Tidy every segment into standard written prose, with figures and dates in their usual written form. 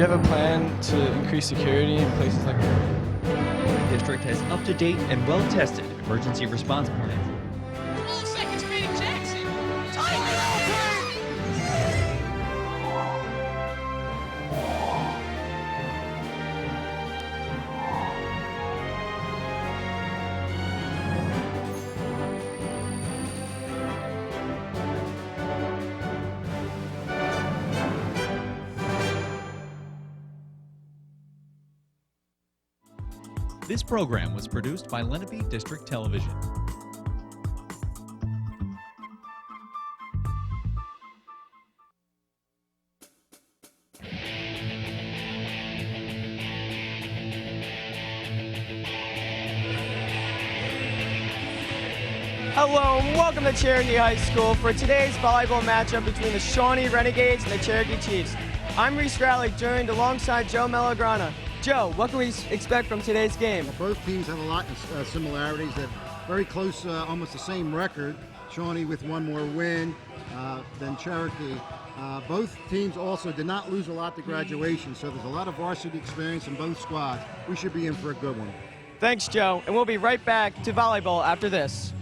you have a plan to increase security in places like that? The district has up-to-date and well-tested emergency response plans. This program was produced by Lenape District Television. Hello and welcome to Cherokee High School for today's volleyball matchup between the Shawnee Renegades and the Cherokee Chiefs. I'm Reese Rowley, joined alongside Joe Malagrana. Joe, what can we expect from today's game? Well, both teams have a lot of similarities. They're very close, almost the same record. Shawnee with one more win than Cherokee. Both teams also did not lose a lot to graduation, so there's a lot of varsity experience in both squads. We should be in for a good one. Thanks, Joe, and we'll be right back to volleyball after this.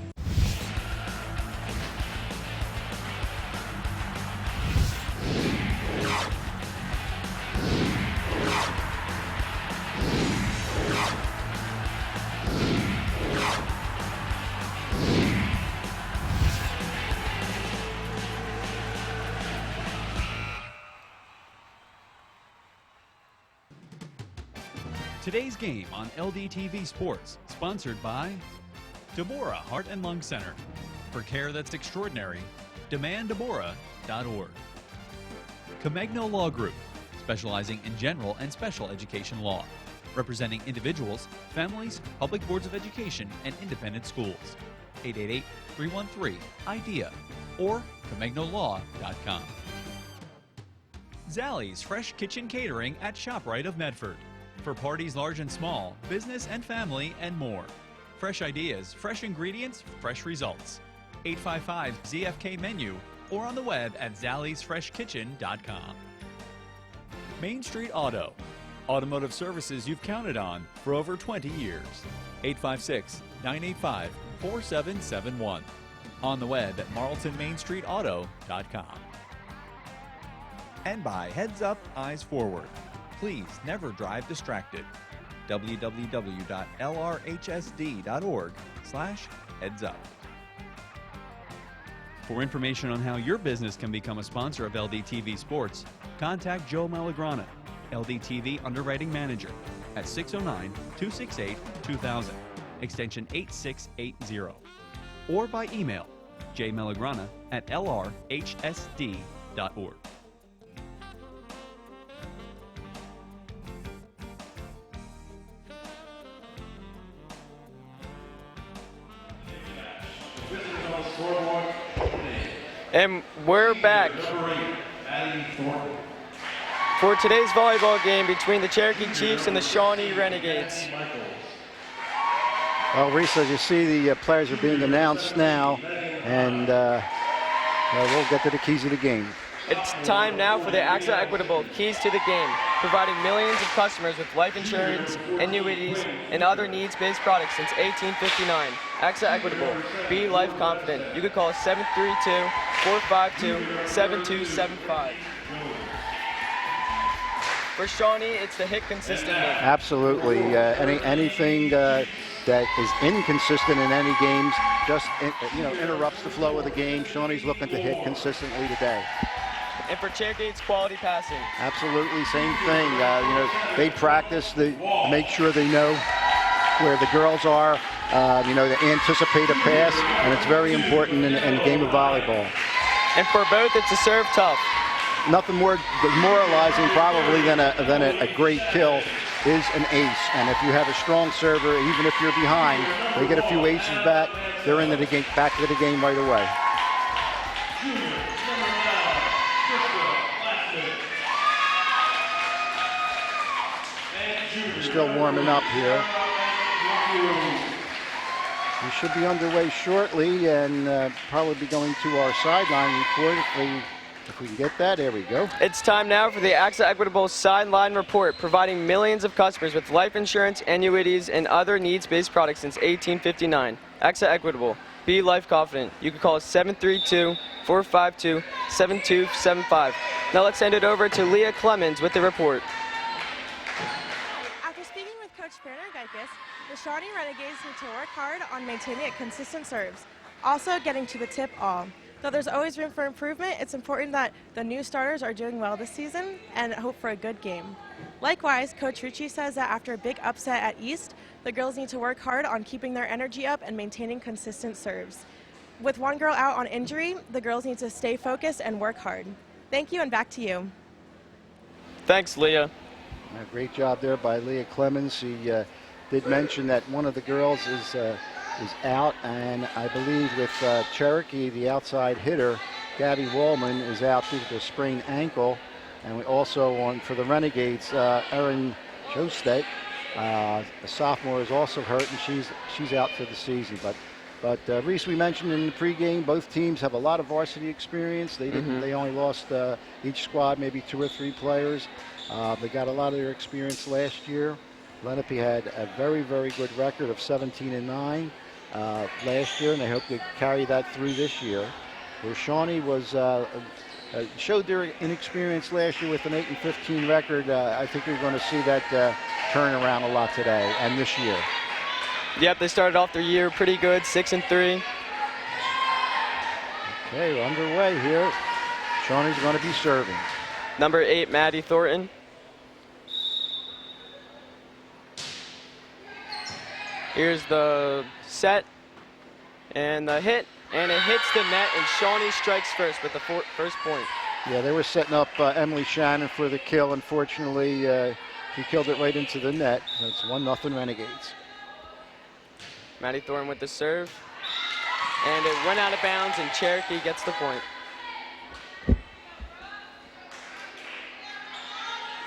Today's game on LDTV Sports, sponsored by Deborah Heart and Lung Center. For care that's extraordinary, demanddeborah.org. Comegno Law Group, specializing in general and special education law, representing individuals, families, public boards of education, and independent schools. 888-313-IDEA or comegnolow.com. Zallie's Fresh Kitchen Catering at ShopRite of Medford. For parties large and small, business and family, and more. Fresh ideas, fresh ingredients, fresh results. 855-ZFK menu or on the web at zalliesfreshkitchen.com. Main Street Auto. Automotive services you've counted on for over 20 years. 856-985-4771. On the web at marltonmainstreetauto.com. And by Heads Up, Eyes Forward. Please never drive distracted. www.lrhsd.org/headsup. For information on how your business can become a sponsor of LDTV Sports, contact Joe Malagrana, LDTV Underwriting Manager, at 609-268-2000, extension 8680, or by email jmalagrana@lrhsd.org. And we're back for today's volleyball game between the Cherokee Chiefs and the Shawnee Renegades. Well, Reese, as you see, the players are being announced now, and we'll get to the keys of the game. It's time now for the AXA Equitable Keys to the Game, providing millions of customers with life insurance, annuities, and other needs-based products since 1859. AXA Equitable. Be life confident. You can call us 732-452-7275. For Shawnee, it's the hit consistent game. Absolutely. Anything that is inconsistent in any games just interrupts the flow of the game. Shawnee's looking to hit consistently today. And for Cherokee, it's quality passing. Absolutely, same thing. They practice, they make sure they know where the girls are, to anticipate a pass, and it's very important in a game of volleyball. And for both, it's a serve tough. Nothing more demoralizing probably than a great kill is an ace. And if you have a strong server, even if you're behind, they get a few aces back, they're into the game, back to the game right away. We're still warming up here. We should be underway shortly and probably be going to our sideline report if they If we can get that, there we go. It's time now for the AXA Equitable Sideline Report, providing millions of customers with life insurance, annuities, and other needs-based products since 1859. AXA Equitable. Be life confident. You can call us 732-452-7275. Now let's send it over to Leah Clemens with the report. After speaking with Coach Ferner-Geikis, the Shawnee Renegades need to work hard on maintaining a consistent serves, also getting to the tip all. Though there's always room for improvement, it's important that the new starters are doing well this season and hope for a good game. Likewise, Coach Ricci says that after a big upset at East, the girls need to work hard on keeping their energy up and maintaining consistent serves. With one girl out on injury, the girls need to stay focused and work hard. Thank you, and back to you. Thanks, Leah. Great job there by Leah Clemens. She did mention that one of the girls is out, and I believe with Cherokee, the outside hitter, Gabby Wallman, is out due to a sprained ankle. And we also for the Renegades, Erin Jostet, a sophomore, is also hurt, and she's out for the season. But Reese, we mentioned in the pregame, both teams have a lot of varsity experience. They didn't. They only lost each squad maybe 2 or 3 players. They got a lot of their experience last year. Lenape had a very, very good record of 17-9 last year, and they hope to carry that through this year. Where Shawnee was showed their inexperience last year with an 8-15 record. I think we're going to see that turn around a lot today and this year. Yep, they started off their year pretty good, 6-3. Okay, we're underway here. Shawnee's going to be serving. Number 8, Maddie Thornton. Here's the set and the hit, and it hits the net, and Shawnee strikes first with the first point. Yeah, they were setting up Emily Shannon for the kill. Unfortunately, she killed it right into the net. It's 1-0 Renegades. Maddie Thornton with the serve, and it went out of bounds, and Cherokee gets the point.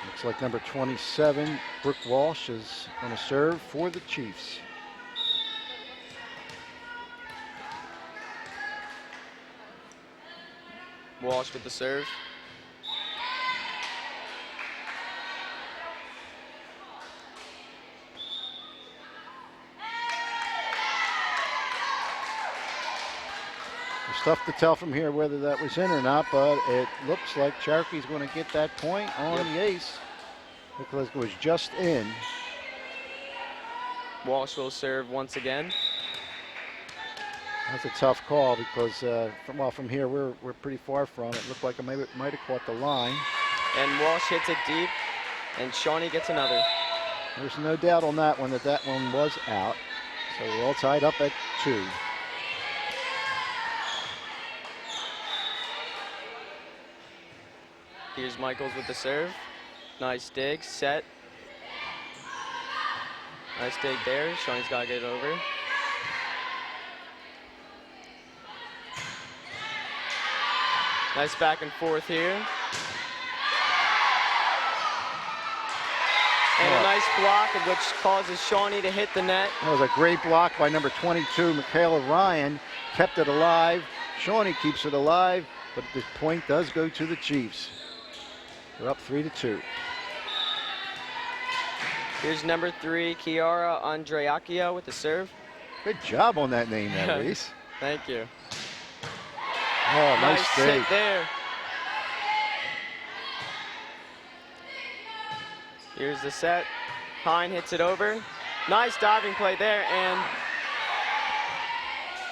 Looks like number 27, Brooke Walsh, is going to serve for the Chiefs. Walsh with the serve. It's tough to tell from here whether that was in or not, but it looks like Cherokee's going to get that point on the ace because it was just in. Walsh will serve once again. That's a tough call because from here we're pretty far from it. Looked like it might have caught the line. And Walsh hits it deep, and Shawnee gets another. There's no doubt on that one that one was out. So we're all tied up at 2. Here's Michaels with the serve. Nice dig, set. Nice dig there. Shawnee's got to get it over. Nice back and forth here. And a nice block, which causes Shawnee to hit the net. That was a great block by number 22, Michaela Ryan. Kept it alive. Shawnee keeps it alive, but the point does go to the Chiefs. They're up 3-2. Here's number 3, Kiara Andreacchio with the serve. Good job on that name, Reese. Thank you. Oh, nice hit there. Here's the set. Hine hits it over. Nice diving play there, and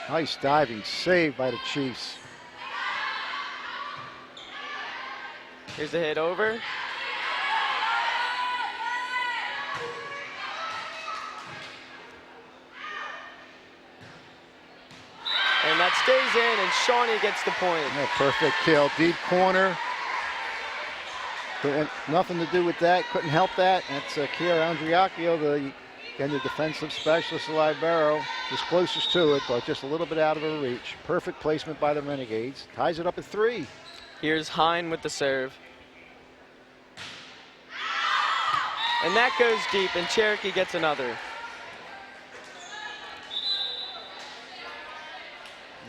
nice diving save by the Chiefs. here's the hit over. And that stays in, and Shawnee gets the point. Yeah, perfect kill. Deep corner. Nothing to do with that. Couldn't help that. That's Kiara Andreacchio, the defensive specialist, the libero. Was closest to it, but just a little bit out of her reach. Perfect placement by the Renegades. Ties it up at 3. Here's Hine with the serve. And that goes deep, and Cherokee gets another.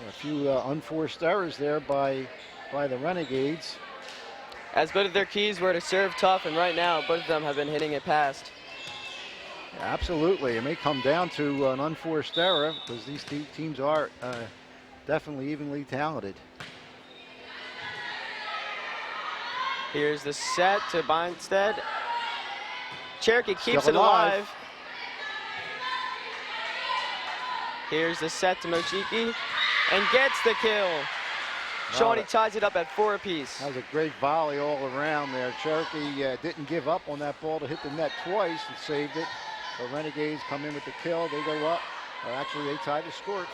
A few unforced errors there by by the Renegades. As both of their keys were to serve tough, and right now both of them have been hitting it past. Absolutely. It may come down to an unforced error because these teams are definitely evenly talented. Here's the set to Beinstead. Cherokee keeps Still it alive. alive. Here's the set to Mochiki and gets the kill. Shawnee ties it up at 4 apiece. That was a great volley all around there. Cherokee didn't give up on that ball to hit the net twice and saved it. The Renegades come in with the kill. They go up. Or actually, they tied the score at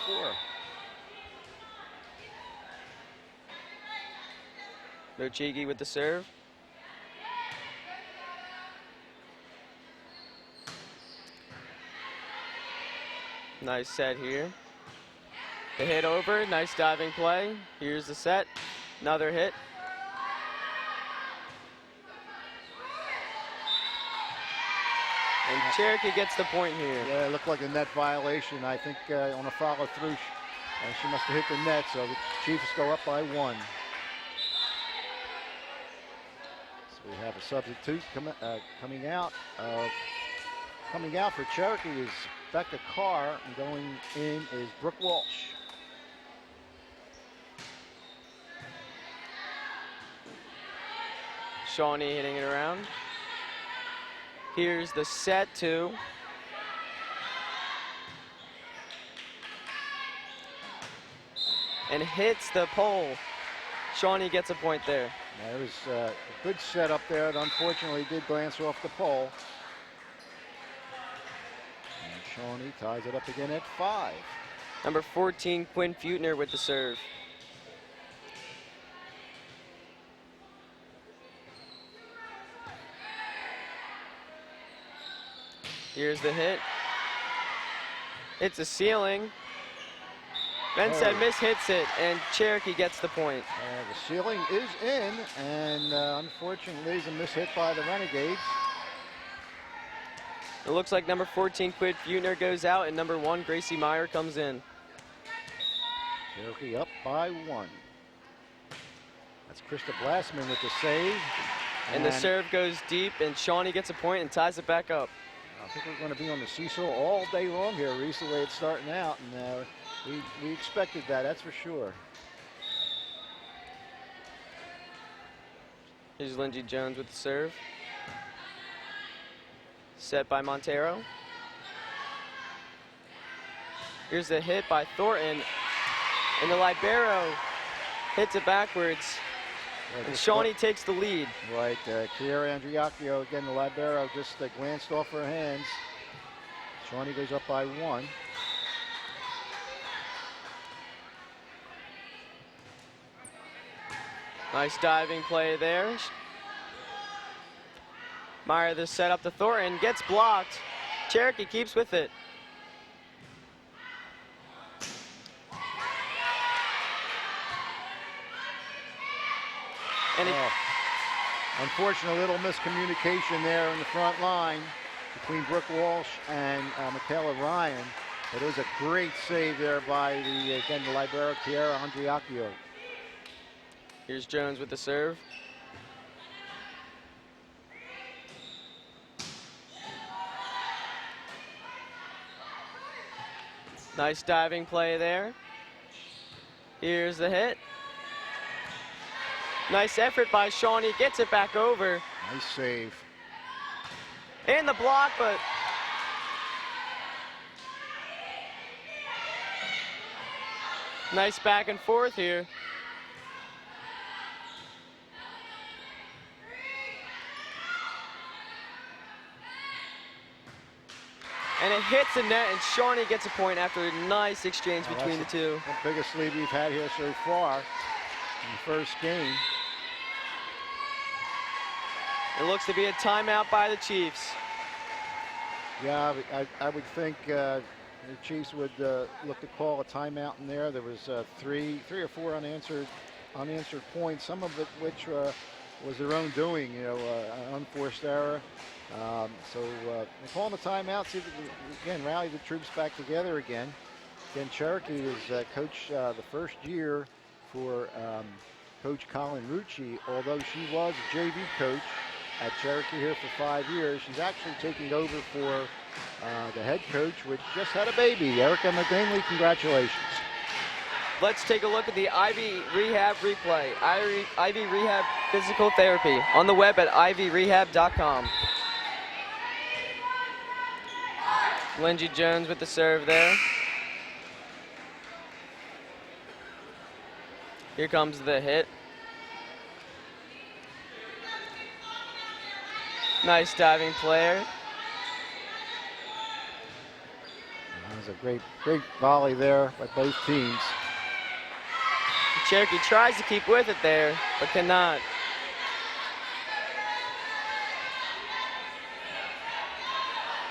4. Mochigi with the serve. Nice set here. The hit over, nice diving play. Here's the set, another hit. And Cherokee gets the point here. Yeah, it looked like a net violation. I think on a follow through, she must have hit the net, so the Chiefs go up by 1. So we have a substitute coming out. Coming out for Cherokee is Becca Carr, and going in is Brooke Walsh. Shawnee hitting it around. Here's the set to and hits the pole. Shawnee gets a point there. There was a good setup there. It unfortunately did glance off the pole. And Shawnee ties it up again at 5. Number 14, Quinn Feutner with the serve. Here's the hit. It's a ceiling. Benstead mishits it, and Cherokee gets the point. The ceiling is in, and unfortunately, is a mishit by the Renegades. It looks like number 14, Quinn Feutner, goes out, and number 1, Gracie Meyer, comes in. Cherokee up by 1. That's Krista Blassman with the save. And the serve goes deep, and Shawnee gets a point and ties it back up. I think we're going to be on the seesaw all day long here, Reese, the way it's starting out, and we expected that, that's for sure. Here's Lindsey Jones with the serve. Set by Montero. Here's the hit by Thornton, and the libero hits it backwards. And Shawnee takes the lead. Right, Kiera Andriacchio, again, the libero just glanced off her hands. Shawnee goes up by 1. Nice diving play there. Meyer, the set up to Thornton, gets blocked. Cherokee keeps with it. And unfortunate little miscommunication there in the front line between Brooke Walsh and Michaela Ryan. It was a great save there by the libero Kiera Andriacchio. Here's Jones with the serve. Nice diving play there. Here's the hit. Nice effort by Shawnee, gets it back over. Nice save. And the block, but nice back and forth here. And it hits the net, and Shawnee gets a point after a nice exchange between the two. The biggest lead we've had here so far in the first game. It looks to be a timeout by the Chiefs. Yeah, I would think the Chiefs would look to call a timeout in there. There was three or four unanswered points, some of it which was their own doing, an unforced error. So they're calling a timeout, see if we can, again, rally the troops back together again. Again, Cherokee was coached the first year for Coach Colin Rucci, although she was a JV coach at Cherokee here for 5 years, she's actually taking over for the head coach, which just had a baby. Erica McGinley, congratulations. Let's take a look at the Ivy Rehab replay. Ivy Rehab Physical Therapy on the web at ivyrehab.com. Lindsey Jones with the serve there. Here comes the hit. Nice diving player. That was a great volley there by both teams. Cherokee tries to keep with it there, but cannot.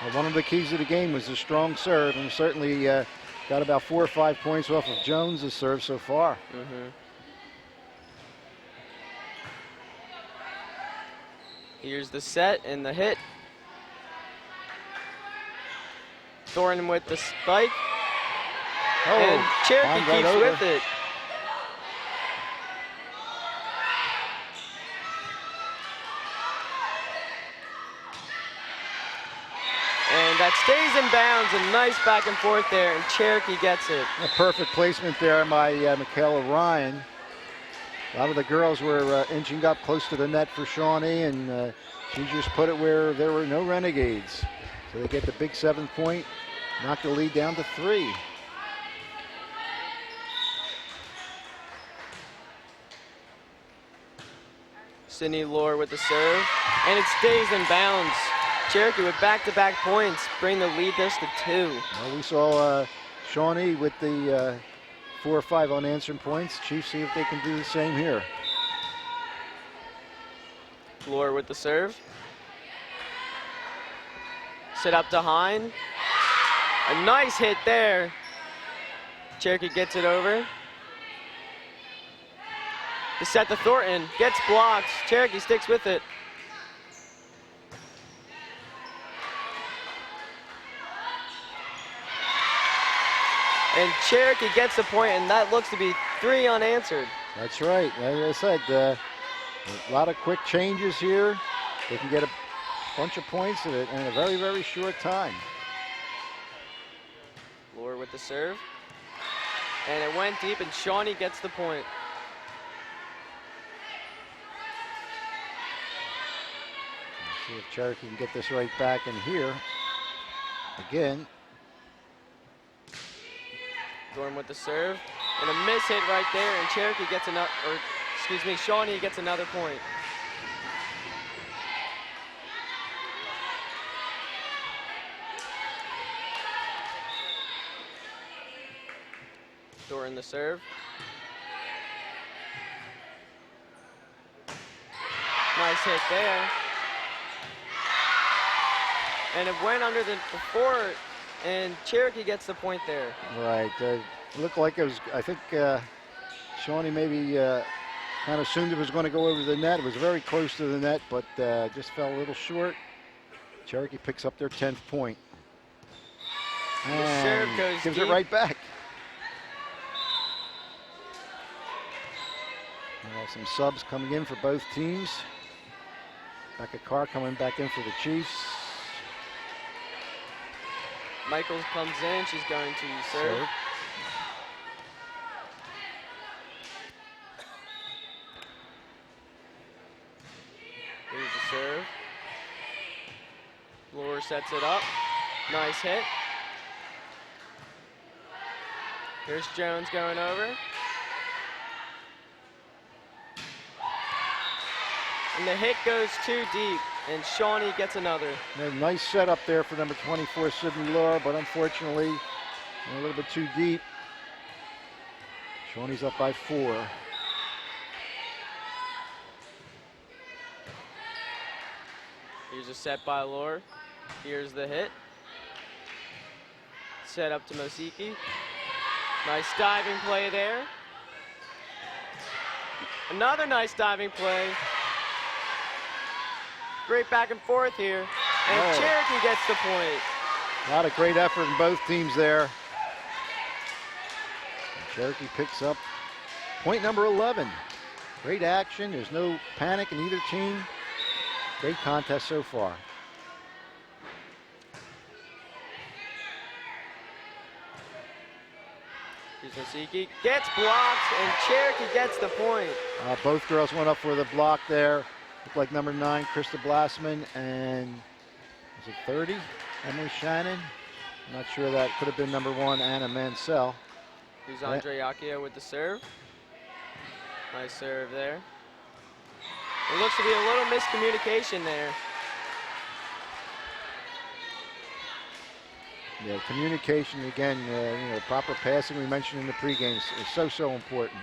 Well, one of the keys of the game was the strong serve, and certainly got about 4 or 5 points off of Jones' serve so far. Here's the set and the hit. Thornton with the spike. And Cherokee keeps with it. And that stays in bounds. A nice back and forth there, and Cherokee gets it. A perfect placement there by Michaela Ryan. A lot of the girls were inching up close to the net for Shawnee, and she just put it where there were no renegades. So they get the big 7 point, knock the lead down to 3. Sydney Lohr with the serve, and it stays in bounds. Cherokee with back-to-back points bring the lead just to 2. Well, we saw Shawnee with the 4 or 5 unanswered points. Chiefs see if they can do the same here. Lohr with the serve. Set up to Hine. A nice hit there. Cherokee gets it over. The set to Thornton. Gets blocked. Cherokee sticks with it. And Cherokee gets the point, and that looks to be 3 unanswered. That's right. Like I said, a lot of quick changes here. They can get a bunch of points in a very, very short time. Lohr with the serve. And it went deep, and Shawnee gets the point. See if Cherokee can get this right back in here. Again. Thornton with the serve. And a miss hit right there, and Cherokee gets another, or excuse me, Shawnee gets another point. Thornton the serve. Nice hit there. And it went under the before, and Cherokee gets the point there. Right. It looked like it was, I think Shawnee maybe kind of assumed it was going to go over the net. It was very close to the net, but just fell a little short. Cherokee picks up their 10th point. The serve goes gives deep. it right back. Well, some subs coming in for both teams. Becca Carr coming back in for the Chiefs. Michaels comes in, she's going to serve. Here's the serve. Lohr sets it up. Nice hit. Here's Jones going over. And the hit goes too deep, and Shawnee gets another. A nice setup there for number 24, Sydney Lohr, but unfortunately a little bit too deep. Shawnee's up by 4. Here's a set by Lohr. Here's the hit. Set up to Mosiki. Nice diving play there. Another nice diving play. Great back and forth here. And Cherokee gets the point. A lot of great effort in both teams there. Cherokee picks up point number 11. Great action. There's no panic in either team. Great contest so far. Kuzosiki gets blocked, and Cherokee gets the point. Both girls went up for the block there. Looked like number 9, Krista Blassman, and was it 30? Emily Shannon. I'm not sure, that could have been number 1, Anna Mansell. Here's Andre Accio with the serve. Nice serve there. It looks to be a little miscommunication there. Yeah, communication again, proper passing we mentioned in the pregame is so important.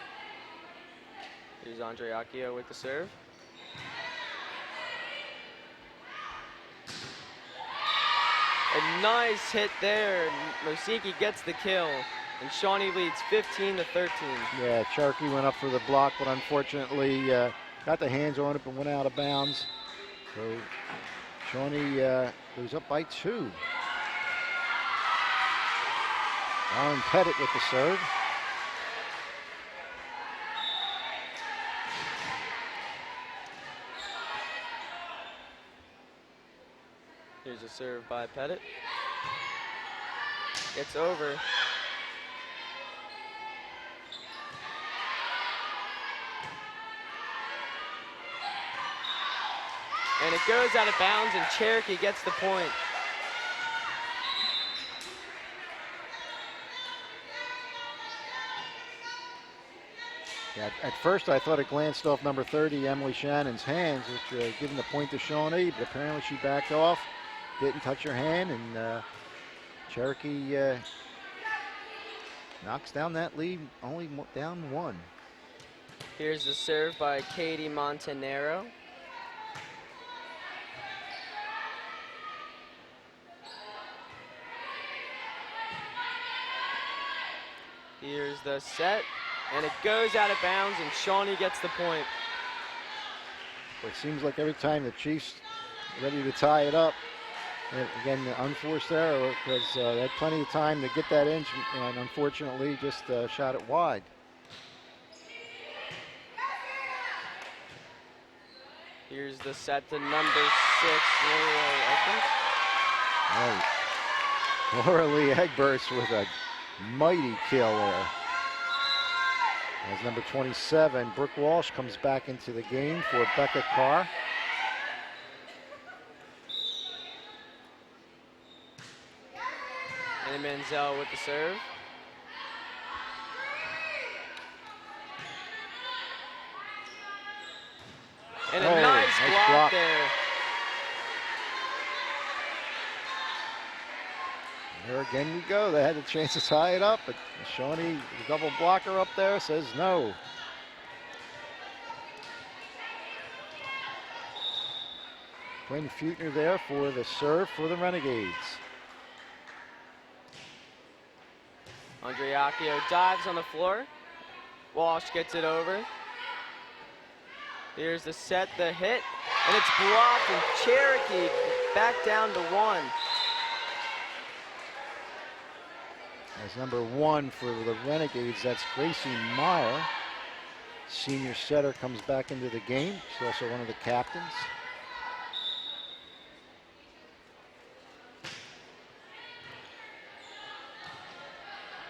Here's Andre Accio with the serve. A nice hit there. Mosiki gets the kill, and Shawnee leads 15-13. Yeah, Cherokee went up for the block, but unfortunately got the hands on it but went out of bounds. So Shawnee goes up by 2. Lauren Pettit with the serve. Here's a serve by Pettit. It's over. And it goes out of bounds, and Cherokee gets the point. Yeah, at first I thought it glanced off number 30, Emily Shannon's hands, which giving the point to Shawnee, but apparently she backed off, didn't touch her hand, and Cherokee knocks down that lead, only down 1. Here's the serve by Katie Montanaro. Here's the set, and it goes out of bounds, and Shawnee gets the point. Well, it seems like every time the Chiefs ready to tie it up, and again, the unforced error, because they had plenty of time to get that inch, and unfortunately just shot it wide. Here's the set to number 6, Laura Lee Egberts with a mighty kill there. As number 27, Brooke Walsh, comes back into the game for Becca Carr. And Menzel with the serve. And a nice block there. There again we go. They had the chance to tie it up, but Shawnee, the double blocker up there, says no. Quinn Feutner there for the serve for the Renegades. Andre Accio dives on the floor. Walsh gets it over. Here's the set, the hit, and it's blocked, and Cherokee back down to 1. As number 1 for the Renegades, that's Gracie Meyer. Senior setter comes back into the game. She's also one of the captains.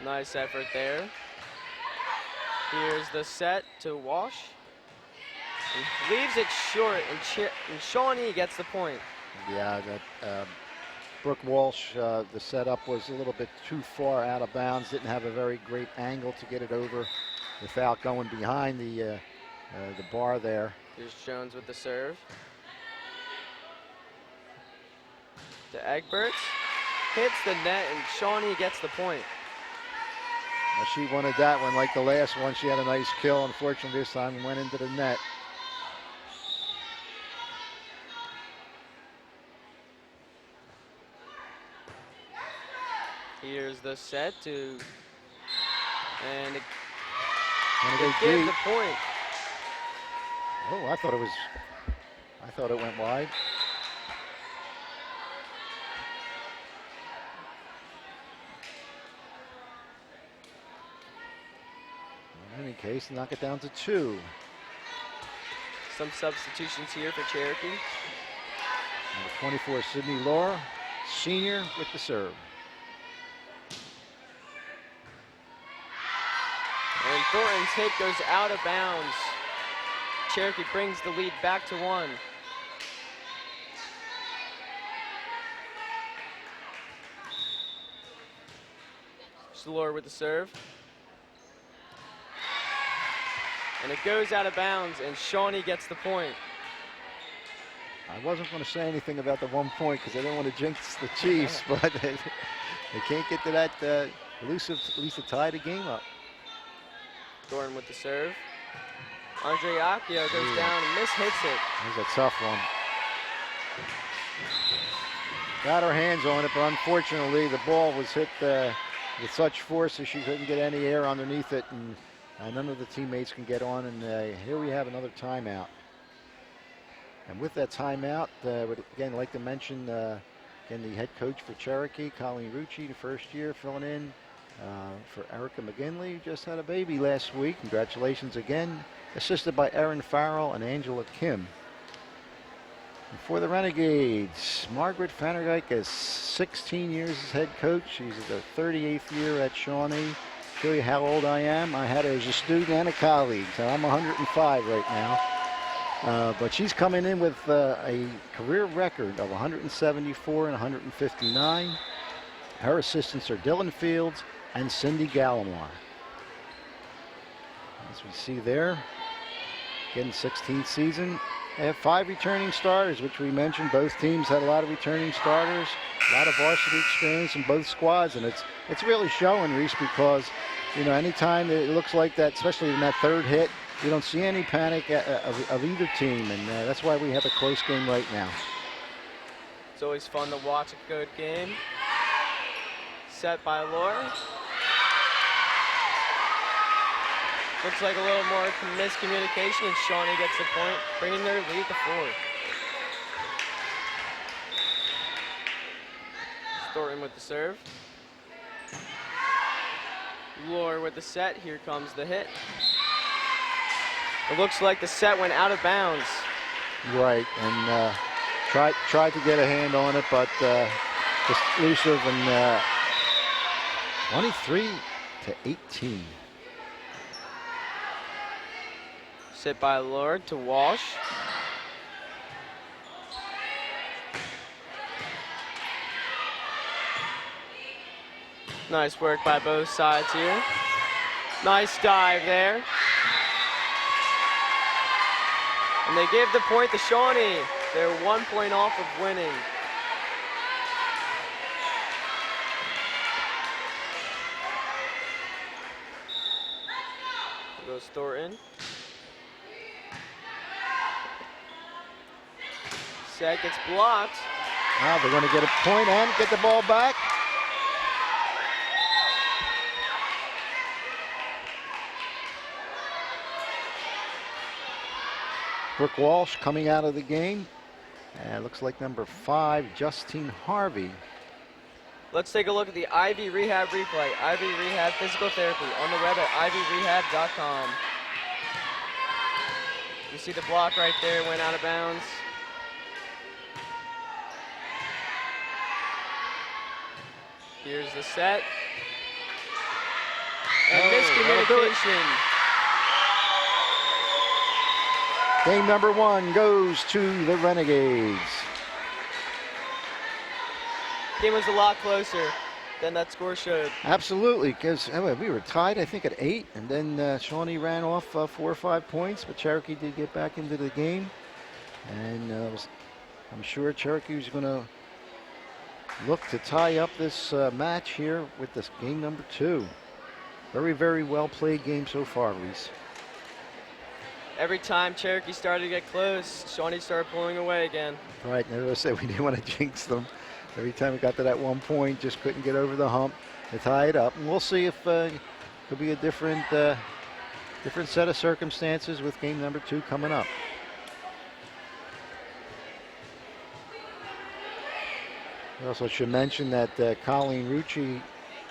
Nice effort there. Here's the set to Walsh. And leaves it short, and Shawnee gets the point. Yeah, that Brooke Walsh, the setup was a little bit too far out of bounds. Didn't have a very great angle to get it over without going behind the bar there. Here's Jones with the serve. To Egberts. Hits the net, and Shawnee gets the point. Well, she wanted that one like the last one. She had a nice kill. Unfortunately, this time went into the net. Here's the set to, and it Renegade gives beat. the point. Oh, I thought it went wide. In any case, knock it down to 2. Some substitutions here for Cherokee. Number 24, Sydney Laura, senior, with the serve. And Thornton's hit goes out of bounds. Cherokee brings the lead back to 1. Laura with the serve. And it goes out of bounds, and Shawnee gets the point. I wasn't going to say anything about the 1 point because I don't want to jinx the Chiefs, but they can't get to that elusive, at least to tie the game up. Thornton with the serve. Andre Accio goes down and mishits it. That was a tough one. Got her hands on it, but unfortunately the ball was hit with such force that she couldn't get any air underneath it, and none of the teammates can get on, and here we have another timeout. And with that timeout, would again like to mention again the head coach for Cherokee, Colleen Rucci, the first year, filling in for Erica McGinley, who just had a baby last week. Congratulations again. Assisted by Erin Farrell and Angela Kim. And for the Renegades, Margaret Fanergike 16 years as head coach. She's at her 38th year at Shawnee. Show you how old I am. I had her as a student and a colleague, so I'm 105 right now. But she's coming in with a career record of 174 and 159. Her assistants are Dylan Fields and Cindy Gallimore. As we see there, again, 16th season. They have 5 returning starters, which we mentioned. Both teams had a lot of returning starters, a lot of varsity experience in both squads, and it's really showing, Reese, because anytime it looks like that, especially in that third hit, you don't see any panic of either team, and that's why we have a close game right now. It's always fun to watch a good game. Set by Laura. Looks like a little more miscommunication, and Shawnee gets the point, bringing their lead to 4. Thornton with the serve. Laura with the set. Here comes the hit. It looks like the set went out of bounds. Right, and tried to get a hand on it, but just elusive, and 23-18. Sit by Lord to Walsh. Nice work by both sides here. Nice dive there. And they give the point to Shawnee. They're 1 point off of winning. There goes Thornton. Set gets blocked. Now they're going to get a point and get the ball back. Brooke Walsh coming out of the game. And looks like number 5, Justine Harvey. Let's take a look at the Ivy Rehab replay. Ivy Rehab Physical Therapy on the web at ivyrehab.com. You see the block right there went out of bounds. Here's the set. And miscommunication. Game number 1 goes to the Renegades. Game was a lot closer than that score showed. Absolutely, because we were tied, I think, at 8, and then Shawnee ran off 4 or 5 points, but Cherokee did get back into the game. And I'm sure Cherokee is going to look to tie up this match here with this game number 2. Very, very well played game so far, Reese. Every time Cherokee started to get close, Shawnee started pulling away again. Right, and as I said, we didn't want to jinx them. Every time we got to that 1 point, just couldn't get over the hump to tie it up. And we'll see if it could be a different set of circumstances with game number 2 coming up. I also should mention that Colleen Rucci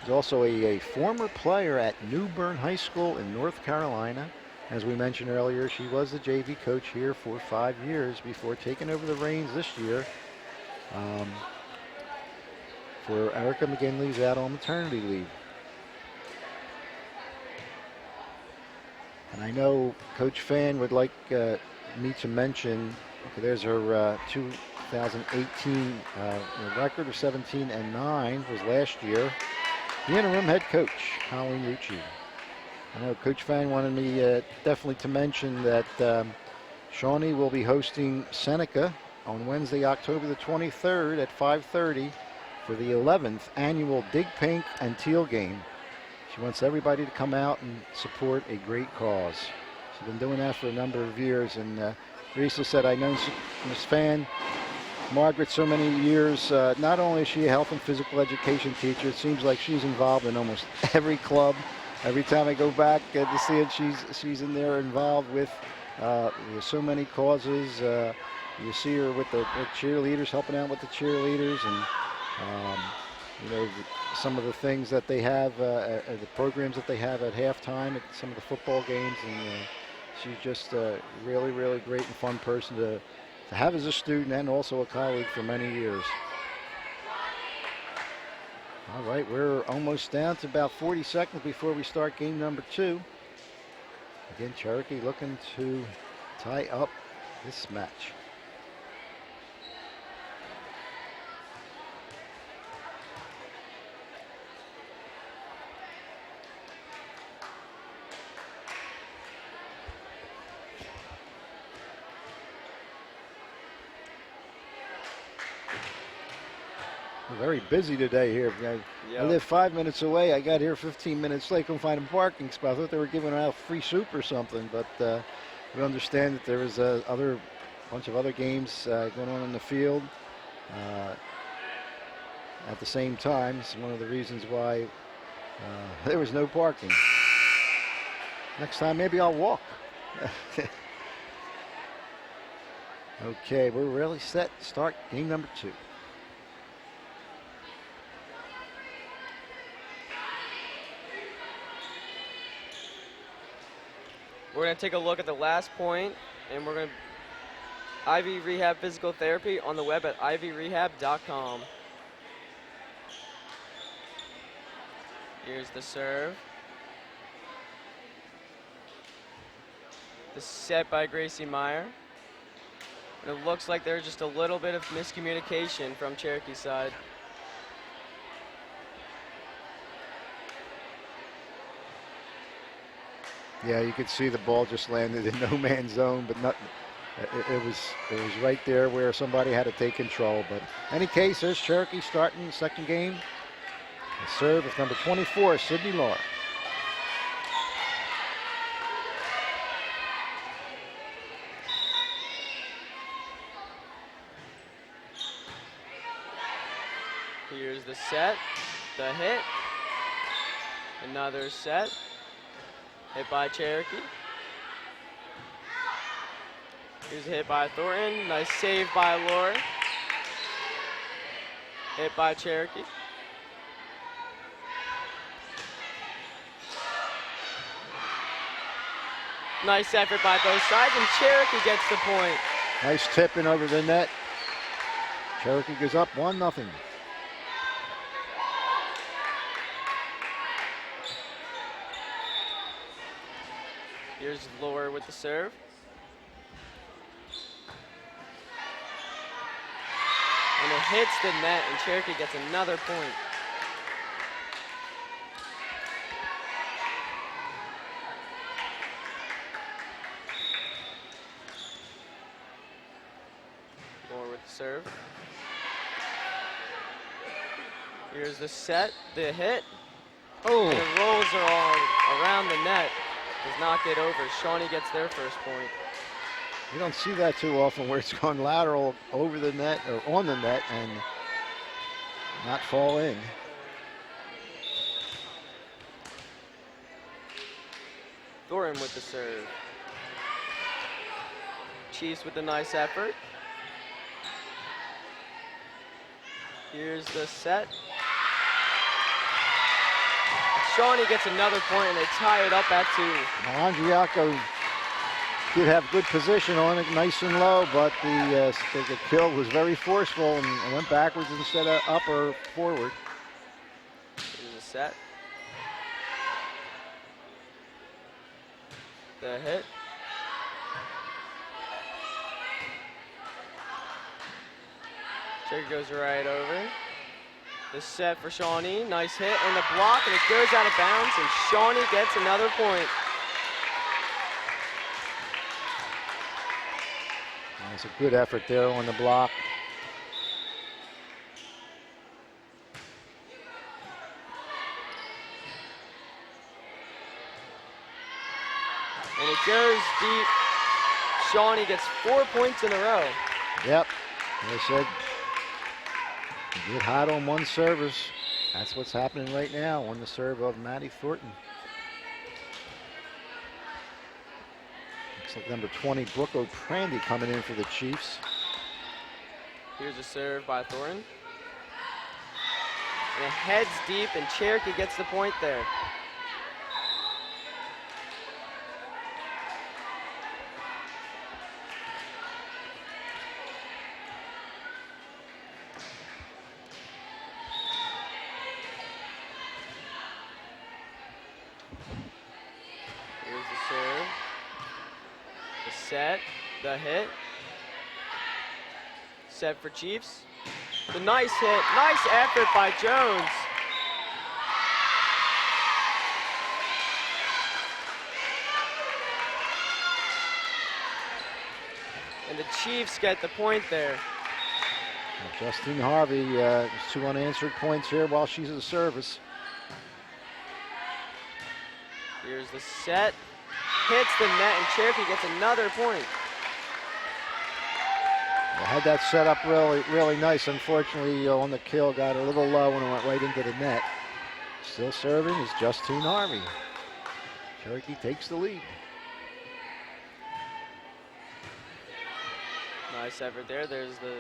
is also a former player at New Bern High School in North Carolina, As we mentioned earlier, she was the JV coach here for 5 years before taking over the reins this year. For Erica McGinley's out on maternity leave. And I know Coach Fan would like me to mention, okay, there's her 2018 record of 17-9 was last year. The interim head coach, Holly Nucci. I know Coach Fan wanted me definitely to mention that Shawnee will be hosting Seneca on Wednesday, October the 23rd at 5:30 for the 11th annual Dig Pink and Teal game. She wants everybody to come out and support a great cause. She's been doing that for a number of years, and Risa said, I've known Miss Fan, Margaret, so many years. Not only is she a health and physical education teacher, it seems like she's involved in almost every club. Every time I go back to see it, she's in there involved with so many causes. You see her with the cheerleaders, helping out with the cheerleaders, and you know, some of the things that they have, the programs that they have at halftime at some of the football games, and she's just a really, really great and fun person to have as a student and also a colleague for many years. All right, we're almost down to about 40 seconds before we start game number 2. Again, Cherokee looking to tie up this match. Very busy today here. I live 5 minutes away. I got here 15 minutes late. Couldn't find a parking spot. I thought they were giving out free soup or something, but we understand that there was a bunch of other games going on in the field at the same time. It's one of the reasons why there was no parking. Next time, maybe I'll walk. Okay, we're really set to start game number 2. We're going to take a look at the last point, and we're going to Ivy Rehab Physical Therapy on the web at ivyrehab.com. Here's the serve. The set by Gracie Meyer. And it looks like there's just a little bit of miscommunication from Cherokee's side. Yeah, you could see the ball just landed in no man's zone, but not, it was right there where somebody had to take control. But in any case, there's Cherokee starting the second game. The serve is number 24, Sydney Laura. Here's the set, the hit, another set. Hit by Cherokee. Here's a hit by Thornton. Nice save by Laura. Hit by Cherokee. Nice effort by both sides, and Cherokee gets the point. Nice tipping over the net. Cherokee goes up 1-0. Here's Laura with the serve. And it hits the net, and Cherokee gets another point. Laura with the serve. Here's the set, the hit. Oh! And the rolls are all around the net. Does not get over. Shawnee gets their first point. You don't see that too often where it's gone lateral over the net or on the net and not fall in. Thorin with the serve. Chiefs with a nice effort. Here's the set. Shawnee gets another point, and they tie it up at 2. Now, Andriaco did have good position on it, nice and low, but the kill was very forceful and went backwards instead of up or forward. Here's a set. The hit. Cherokee goes right over. The set for Shawnee. Nice hit and the block, and it goes out of bounds, and Shawnee gets another point. That's a good effort there on the block. And it goes deep. Shawnee gets 4 points in a row. Yep, as I said, you get hot on one service. That's what's happening right now on the serve of Maddie Thornton. Looks like number 20, Brooke O'Prandy, coming in for the Chiefs. Here's a serve by Thornton. And it heads deep, and Cherokee gets the point there. Here's the serve. The set, the hit. Set for Chiefs. The nice hit, nice effort by Jones. And the Chiefs get the point there. Justine Harvey, 2 unanswered points here while she's at the service. Here's the set. Hits the net, and Cherokee gets another point. They had that set up really nice. Unfortunately, on the kill, got a little low and went right into the net. Still serving is Justine Harvey. Cherokee takes the lead. Nice effort there. There's the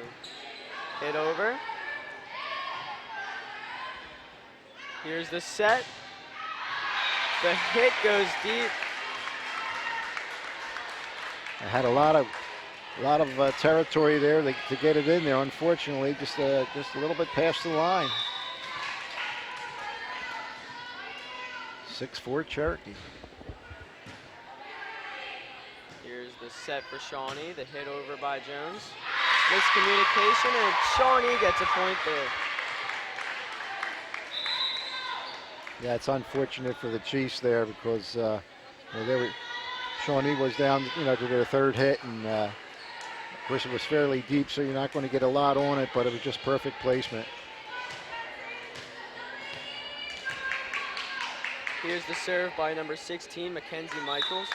hit over. Here's the set. The hit goes deep. I had a lot of territory there to get it in there. Unfortunately, just a little bit past the line. 6-4 Cherokee. Here's the set for Shawnee. The hit over by Jones. Miscommunication, and Shawnee gets a point there. Yeah, it's unfortunate for the Chiefs there because Shawnee was down, to their third hit, and of course it was fairly deep, so you're not going to get a lot on it, but it was just perfect placement. Here's the serve by number 16, Mackenzie Michaels.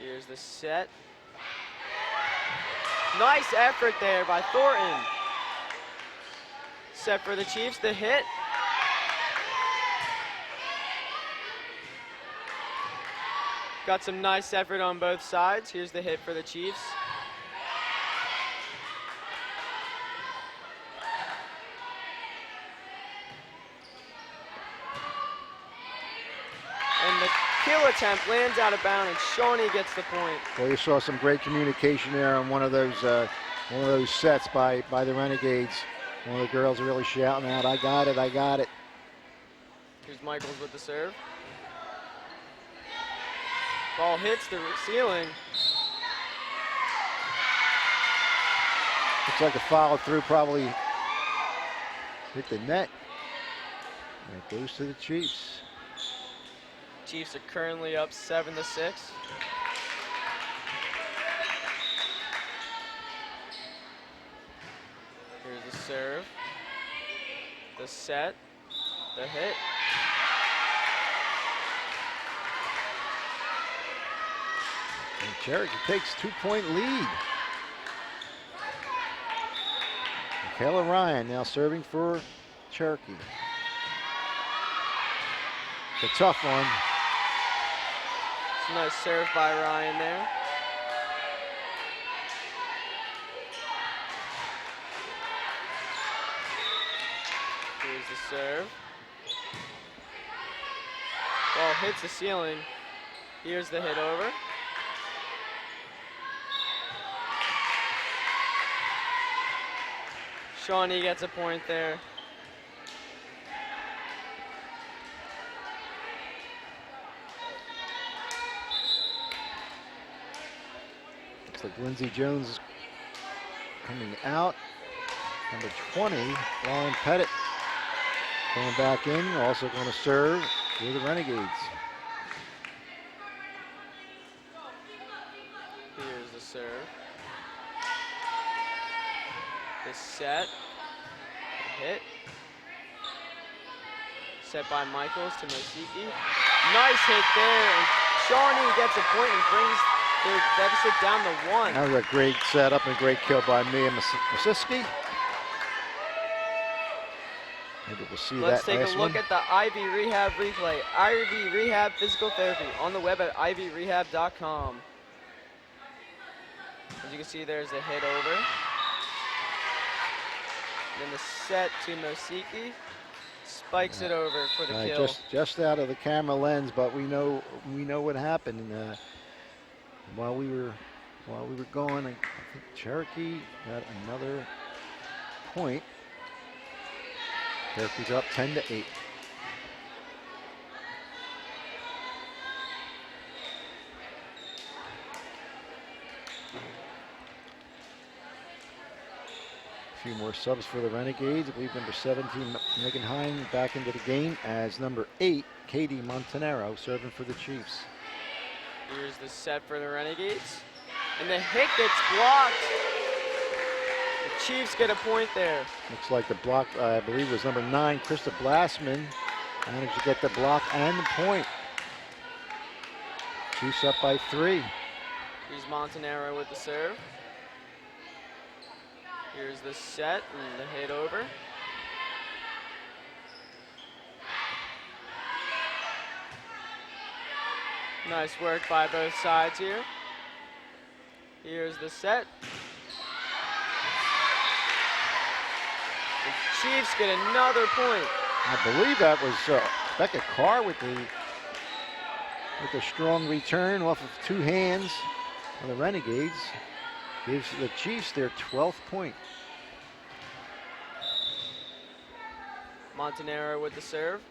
Here's the set. Nice effort there by Thornton. Set for the Chiefs, the hit. Got some nice effort on both sides. Here's the hit for the Chiefs. And the kill attempt lands out of bounds, and Shawnee gets the point. Well, you saw some great communication there on one of those sets by the Renegades. One of the girls really shouting out, "I got it, I got it." Here's Michaels with the serve. Ball hits the ceiling. Looks like a follow through probably hit the net. And it goes to the Chiefs. Chiefs are currently up 7-6. Here's the serve. The set. The hit. And Cherokee takes 2-point lead. Michaela Ryan now serving for Cherokee. It's a tough one. It's a nice serve by Ryan there. Here's the serve. ball hits the ceiling. Here's the hit over. Shawnee gets a point there. Looks like Lindsey Jones is coming out. Number 20, Lauren Pettit, going back in, also going to serve for the Renegades. Here's the serve. The set. The hit. Set by Michaels to Mosiki. Nice hit there. And Shawnee gets a point and brings their deficit down to 1. That was a great setup and a great kill by Mia Mosiski. Maybe we'll see Let's that take last a look one. at the Ivy Rehab replay. Ivy Rehab Physical Therapy on the web at ivyrehab.com. As you can see, there's a hit over. Then the set to Mosiki. Spikes it over for the kill. Just out of the camera lens, but we know what happened while we were going. I think Cherokee got another point. Cherokee's up 10-8. A few more subs for the Renegades. I believe number 17, Megan Hine, back into the game as number 8, Katie Montanaro, serving for the Chiefs. Here's the set for the Renegades. And the hit gets blocked. The Chiefs get a point there. Looks like the block, I believe, was number 9, Krista Blassman. Managed to get the block and the point. Chiefs up by 3. Here's Montanaro with the serve. Here's the set and the hit over. Nice work by both sides here. Here's the set. The Chiefs get another point. I believe that was Becca Carr with the strong return off of 2 hands of the Renegades. Gives the Chiefs their 12th point. Montanaro with the serve.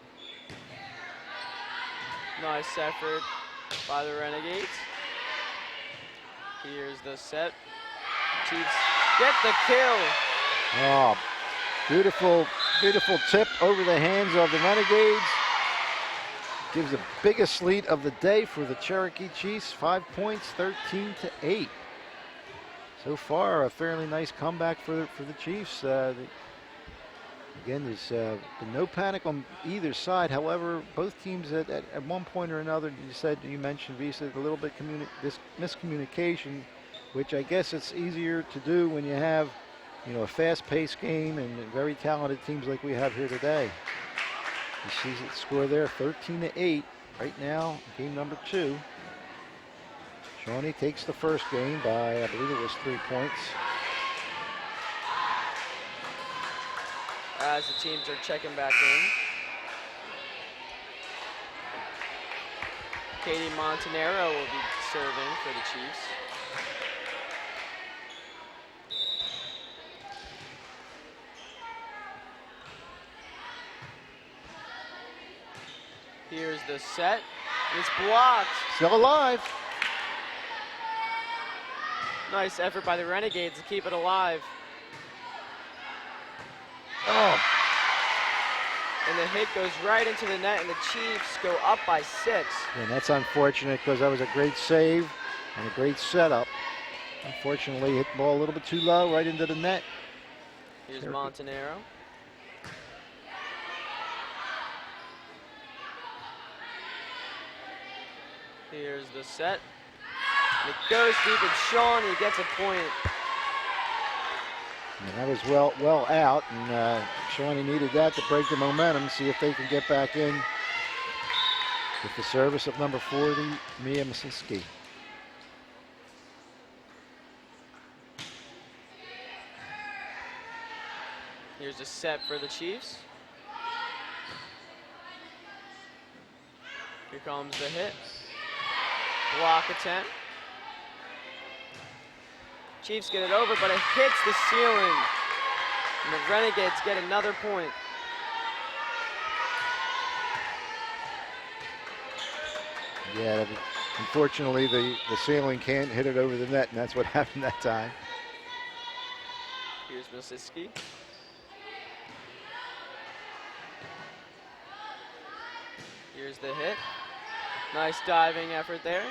Nice effort by the Renegades. Here's the set. Chiefs get the kill. Oh, beautiful tip over the hands of the Renegades. Gives the biggest lead of the day for the Cherokee Chiefs. 5 points, 13-8. So far, a fairly nice comeback for the Chiefs. Again, there's been no panic on either side. However, both teams at one point or another, you mentioned, Visa, a little bit this miscommunication, which I guess it's easier to do when you have, a fast-paced game and very talented teams like we have here today. You see the score there, 13-8. Right now, game number 2. Shawnee takes the first game by, I believe it was 3 points. As the teams are checking back in. Katie Montanaro will be serving for the Chiefs. Here's the set. It's blocked. Still alive. Nice effort by the Renegades to keep it alive. Oh. And the hit goes right into the net, and the Chiefs go up by 6. And that's unfortunate because that was a great save and a great setup. Unfortunately, hit the ball a little bit too low, right into the net. Here's Montanaro. Here's the set. And it goes deep, and Shawnee gets a point. And that was well out, and Shawnee needed that to break the momentum, see if they can get back in with the service of number 40, Mia Mosiski. Here's a set for the Chiefs. Here comes the hit. Block attempt. Chiefs get it over, but it hits the ceiling. And the Renegades get another point. Yeah, unfortunately, the ceiling can't hit it over the net, and that's what happened that time. Here's Mosiski. Here's the hit. Nice diving effort there.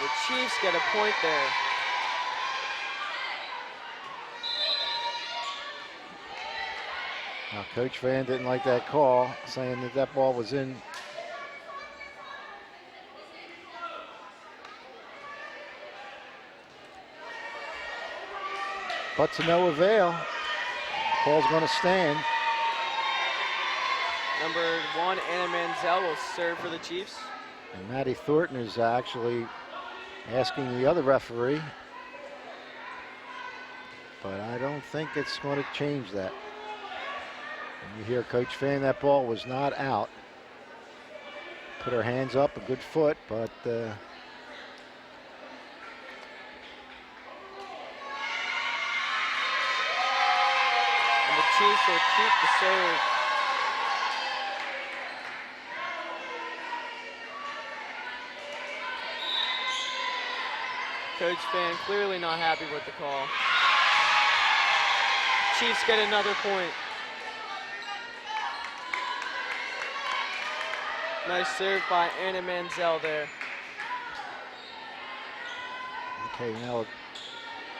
The Chiefs get a point there. Now, Coach Fan didn't like that call, saying that that ball was in. But to no avail. Ball's going to stand. Number 1, Anna Manziel will serve for the Chiefs. And Maddie Thornton is actually asking the other referee. But I don't think it's going to change that. And you hear Coach Fan, that ball was not out. Put her hands up, a good foot, but and the Chiefs will keep the serve. Coach Fan clearly not happy with the call. Chiefs get another point. Nice serve by Anna Manziel there. okay, now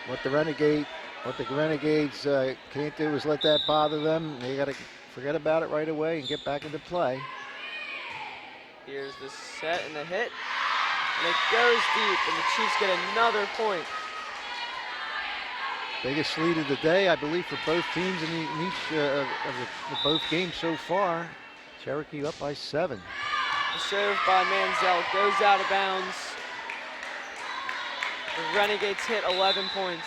what the Renegades can't do is let that bother them. They got to forget about it right away and get back into play. Here's the set and the hit. And it goes deep, and the Chiefs get another point. Biggest lead of the day, I believe, for both teams in each of both games so far. Cherokee up by 7. The serve by Manziel goes out of bounds. The Renegades hit 11 points.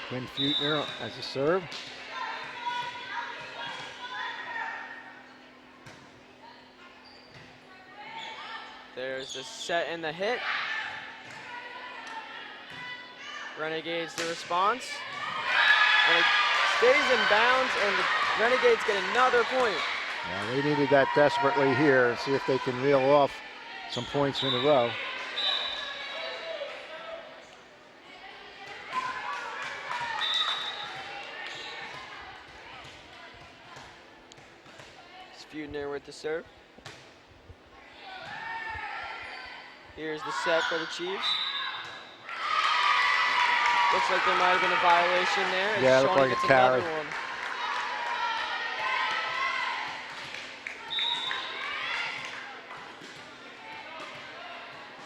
Quinn Feutner as a serve. There's the set and the hit. Renegades the response. And it stays in bounds, and the Renegades get another point. Yeah, they needed that desperately here and see if they can reel off some points in a row. Feudner with the serve. Here's the set for the Chiefs. Looks like there might have been a violation there. Yeah, it looked Shawnee like a gets carry. another one.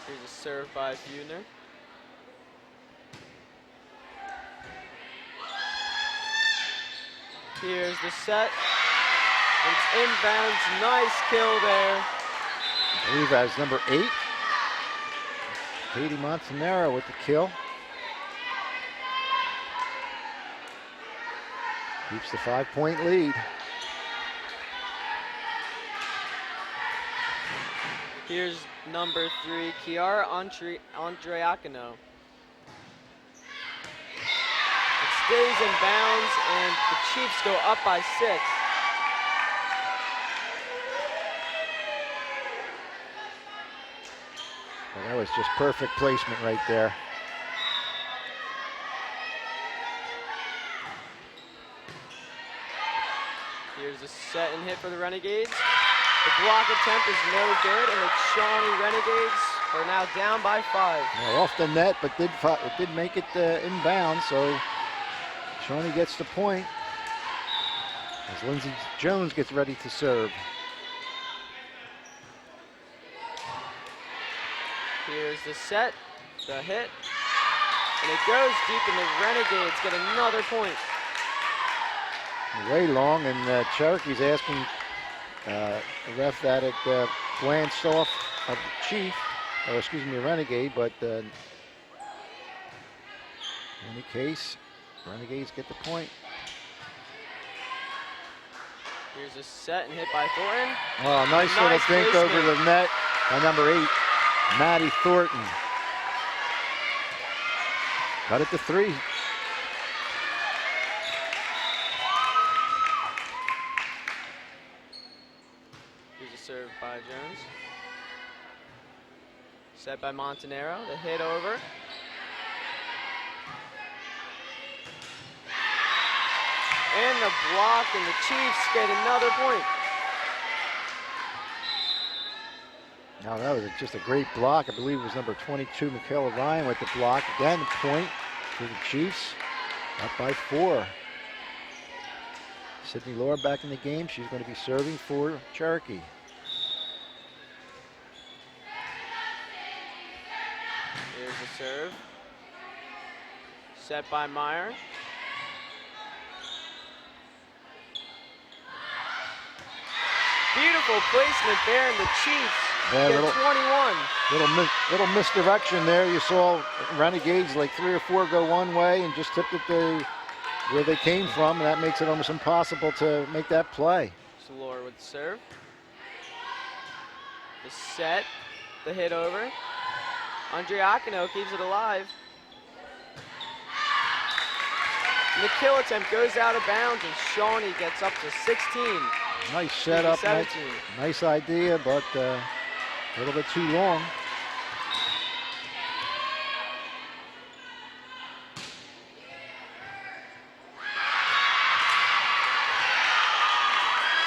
Here's a serve by Feudner. Here's the set. It's inbounds, nice kill there. I believe that was number 8. Katie Montanaro with the kill. Keeps the 5-point lead. Here's number 3, Kiara Andreacino. It stays in bounds, and the Chiefs go up by 6. Well, that was just perfect placement right there. Here's a set and hit for the Renegades. The block attempt is no good, and the Shawnee Renegades are now down by 5. Well, off the net, but did make it inbound, so Shawnee gets the point as Lindsey Jones gets ready to serve. Here's the set, the hit, and it goes deep, and the Renegades get another point. Way long, and Cherokee's asking the ref that it glanced off of the Chief. or excuse me, a Renegade, but in any case, Renegades get the point. Here's a set and hit by Thornton. Oh, nice little dink placement. over the net by number 8, Maddie Thornton. Cut it to 3. Here's a serve by Jones. Set by Montanaro. The hit over. And the block, and the Chiefs get another point. Now that was just a great block. I believe it was number 22, Michaela Ryan, with the block. Again, the point for the Chiefs, up by 4. Sydney Laura back in the game. She's going to be serving for Cherokee. Here's the serve. Set by Meyer. Beautiful placement there, and the Chiefs get 21. Little misdirection there. You saw Renegades like 3 or 4 go one way and just tipped it to where they came from, and that makes it almost impossible to make that play. So Laura with the serve. The set, the hit over. Andriacano keeps it alive. And the kill attempt goes out of bounds, and Shawnee gets up to 16. Nice setup, nice idea, but a little bit too long.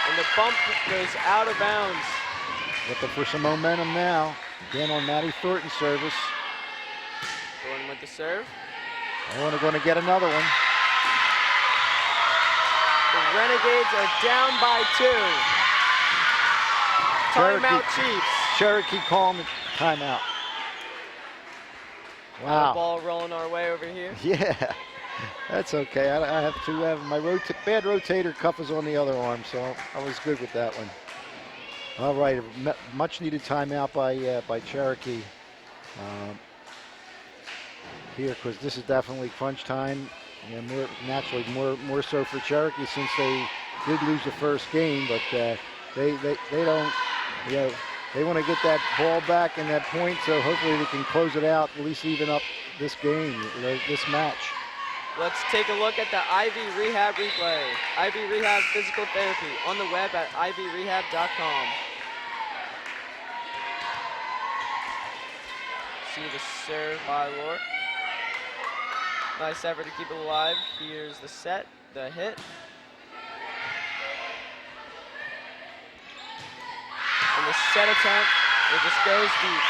And the bump goes out of bounds. Looking for some momentum now. Again on Maddie Thornton's service. Thornton with the serve. Oh, and they're going to get another one. The Renegades are down by 2. Timeout Chiefs. Cherokee calling the timeout. Wow. Ball rolling our way over here. Yeah, that's okay. I have to have my bad rotator cuff is on the other arm, so I was good with that one. All right, much needed timeout by Cherokee here, because this is definitely crunch time. Yeah, more so for Cherokee, since they did lose the first game, but they don't, they want to get that ball back and that point, so hopefully they can close it out, at least even up this game, this match. Let's take a look at the Ivy Rehab replay. Ivy Rehab Physical Therapy on the web at ivyrehab.com. See the serve by Lord. Nice effort to keep it alive. Here's the set, the hit. And the set attempt, it just goes deep.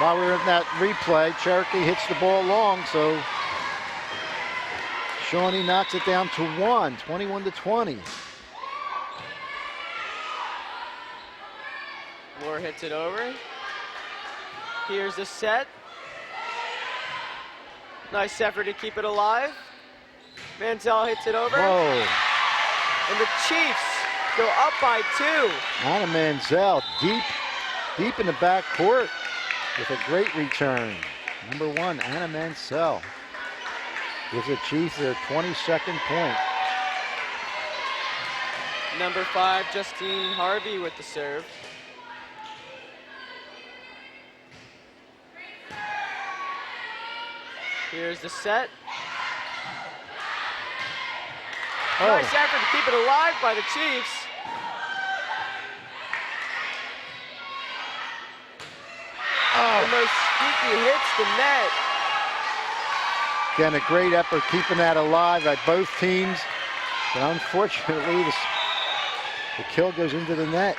While we're in that replay, Cherokee hits the ball long, so Shawnee knocks it down to 1, 21-20. Moore hits it over. Here's the set. Nice effort to keep it alive. Manziel hits it over. Whoa. And the Chiefs go up by 2. Anna Manziel deep in the back court with a great return. Number 1, Anna Mansell gives the Chiefs their 22nd point. Number 5, Justine Harvey with the serve. Here's the set. Oh. Nice effort to keep it alive by the Chiefs. And those squeaky hits the net. Again, a great effort keeping that alive by both teams. But unfortunately, the kill goes into the net.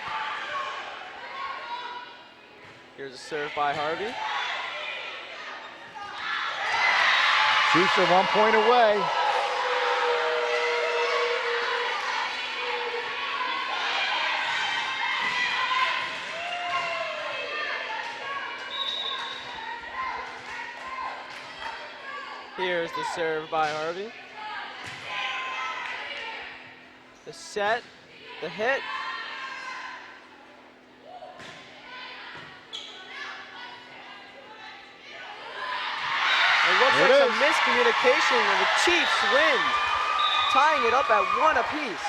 Here's a serve by Harvey. Chiefs are 1 point away. Here's the serve by Harvey. The set, the hit. miscommunication, and the Chiefs win, tying it up at 1 apiece.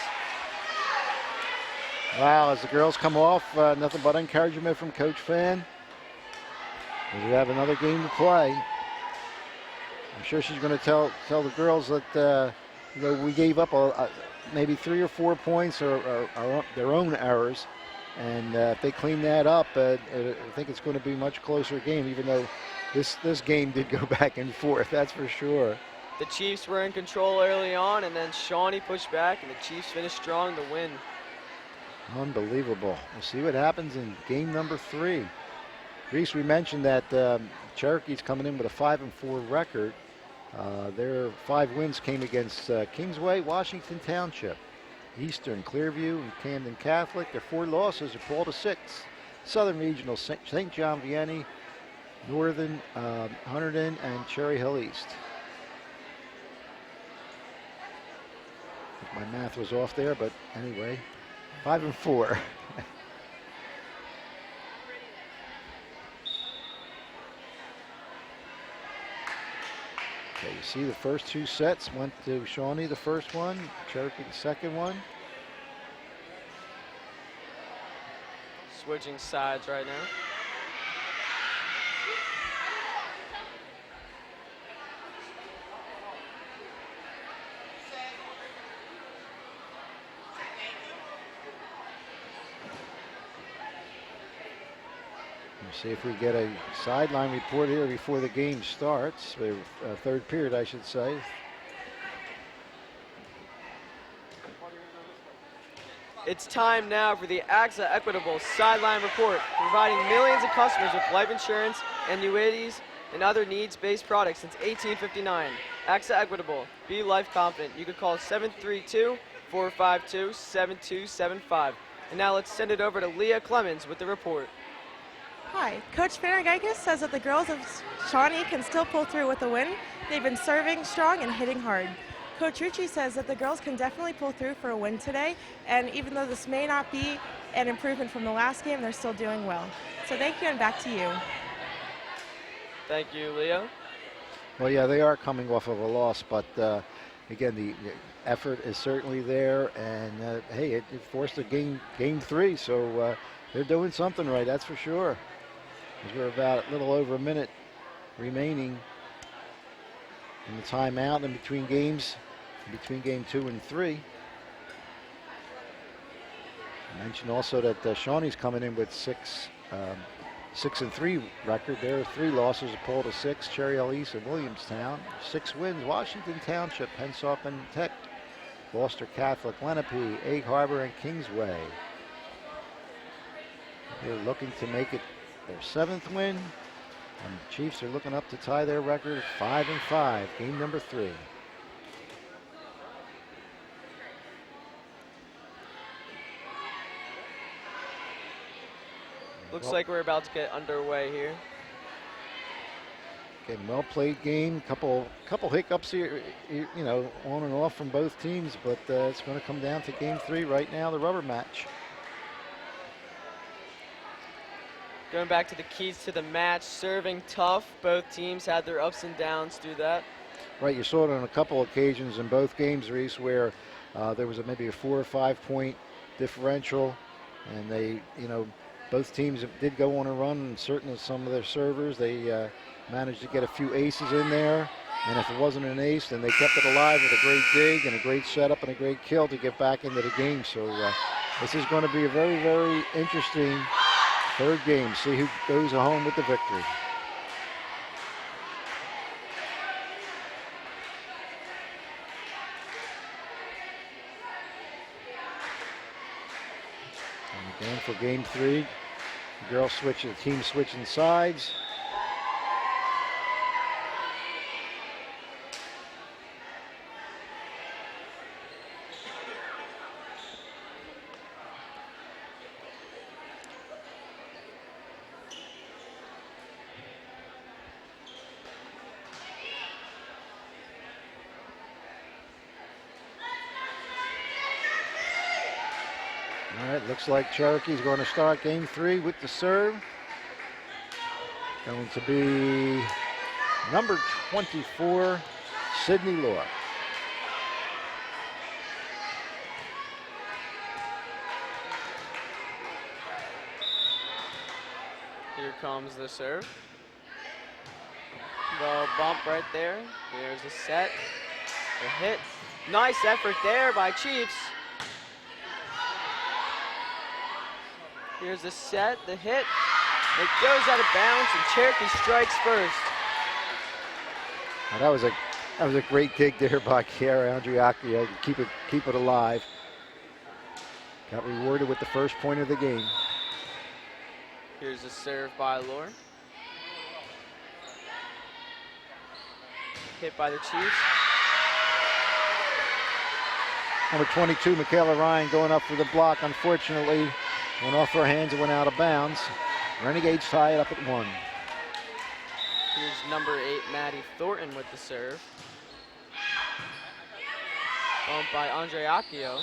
Wow, as the girls come off, nothing but encouragement from Coach Fan. As we have another game to play. I'm sure she's going to tell the girls that we gave up maybe 3 or 4 points or their own errors, and if they clean that up, I think it's going to be a much closer game. Even though this game did go back and forth, that's for sure. The Chiefs were in control early on, and then Shawnee pushed back, and the Chiefs finished strong to win. Unbelievable. We'll see what happens in game number 3. Reese, we mentioned that Cherokee's coming in with a 5-4 record. Their 5 wins came against Kingsway, Washington Township, Eastern, Clearview, and Camden Catholic. Their 4 losses are Paul to 6, Southern Regional, St. John Vianney, Northern, Hunterdon, and Cherry Hill East. My math was off there, but anyway, 5-4. Okay, you see the first 2 sets went to Shawnee, the first one, Cherokee the second one. Switching sides right now. See if we get a sideline report here before the game starts. Third period, I should say. It's time now for the AXA Equitable Sideline Report, providing millions of customers with life insurance, annuities, and other needs-based products since 1859. AXA Equitable, be life confident. You can call 732-452-7275. And now let's send it over to Leah Clemens with the report. Hi, Coach Fanagakis says that the girls of Shawnee can still pull through with a win. They've been serving strong and hitting hard. Coach Ricci says that the girls can definitely pull through for a win today, and even though this may not be an improvement from the last game, they're still doing well. So thank you, and back to you. Thank you, Leo. Well, yeah, they are coming off of a loss, but again, the effort is certainly there, and hey, it forced a game 3, so they're doing something right, that's for sure. As we're about a little over a minute remaining in the timeout in between games, between game 2 and 3. I mentioned also that Shawnee's coming in with 6-3 record. There are 3 losses, Paul to 6, Cherry Hill East and Williamstown. 6 wins, Washington Township, Pennsauken Tech, Gloucester Catholic, Lenape, Egg Harbor, and Kingsway. They're looking to make it their 7th win, and the Chiefs are looking up to tie their record at 5-5, game number 3. Looks like we're about to get underway here. Again, well played game. Couple hiccups here, you know, on and off from both teams, but it's going to come down to game 3 right now, the rubber match. Going back to the keys to the match, serving tough. Both teams had their ups and downs through that. Right, you saw it on a couple occasions in both games, Reese, where there was maybe a 4 or 5 point differential, and they, you know, both teams did go on a run, and certainly some of their servers, they managed to get a few aces in there, and if it wasn't an ace, then they kept it alive with a great dig and a great setup and a great kill to get back into the game. So this is going to be a very, very interesting 3rd game. See who goes home with the victory. And again for game 3, the girls switch, the team switching sides. All right, looks like Cherokee's going to start game 3 with the serve. Going to be number 24, Sydney Law. Here comes the serve. The bump right there. There's the set. The hit. Nice effort there by Chiefs. Here's the set, the hit. It goes out of bounds and Cherokee strikes first. Now, that was a great dig there by Kiara Andriacchio to keep it alive. Got rewarded with the first point of the game. Here's the serve by Lore. Hit by the Chiefs. Number 22, Michaela Ryan, going up for the block. Unfortunately, went off her hands and went out of bounds. Renegades tie it up at 1. Here's number 8, Maddie Thornton with the serve. Bump by Andriacchio.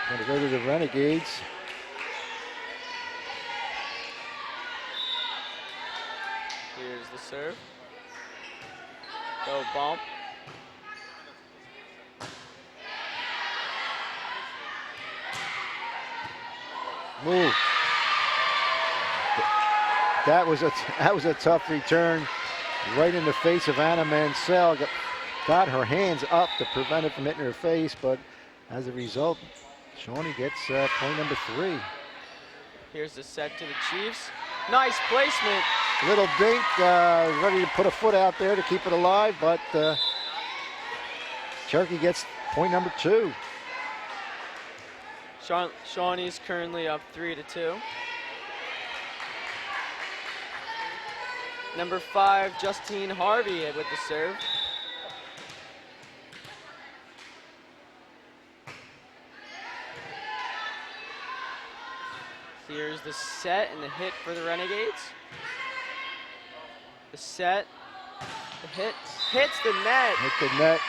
Going to go to the Renegades. Here's the serve. Go bump. Move. That was a tough return, right in the face of Anna Mansell. Got her hands up to prevent it from hitting her face, but as a result, Shawnee gets point number 3. Here's the set to the Chiefs. Nice placement. Little dink, ready to put a foot out there to keep it alive, but Cherokee gets point number 2. Shawnee's currently up 3-2. Number 5, Justine Harvey with the serve. Here's the set and the hit for the Renegades. The set, the hit, hits the net. Hit the net,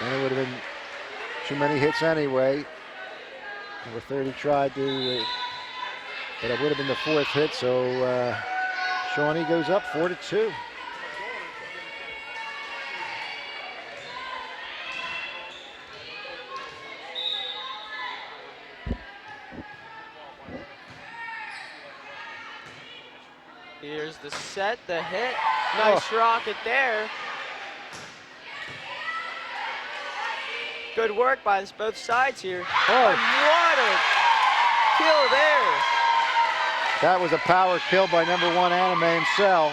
and it would have been too many hits anyway. Number 30 tried to, but it would have been the 4th hit, so Shawnee goes up 4-2. Here's the set, the hit. Nice rocket there. Good work by both sides here. Oh. And what a kill there. That was a power kill by number 1, Anna Mansell,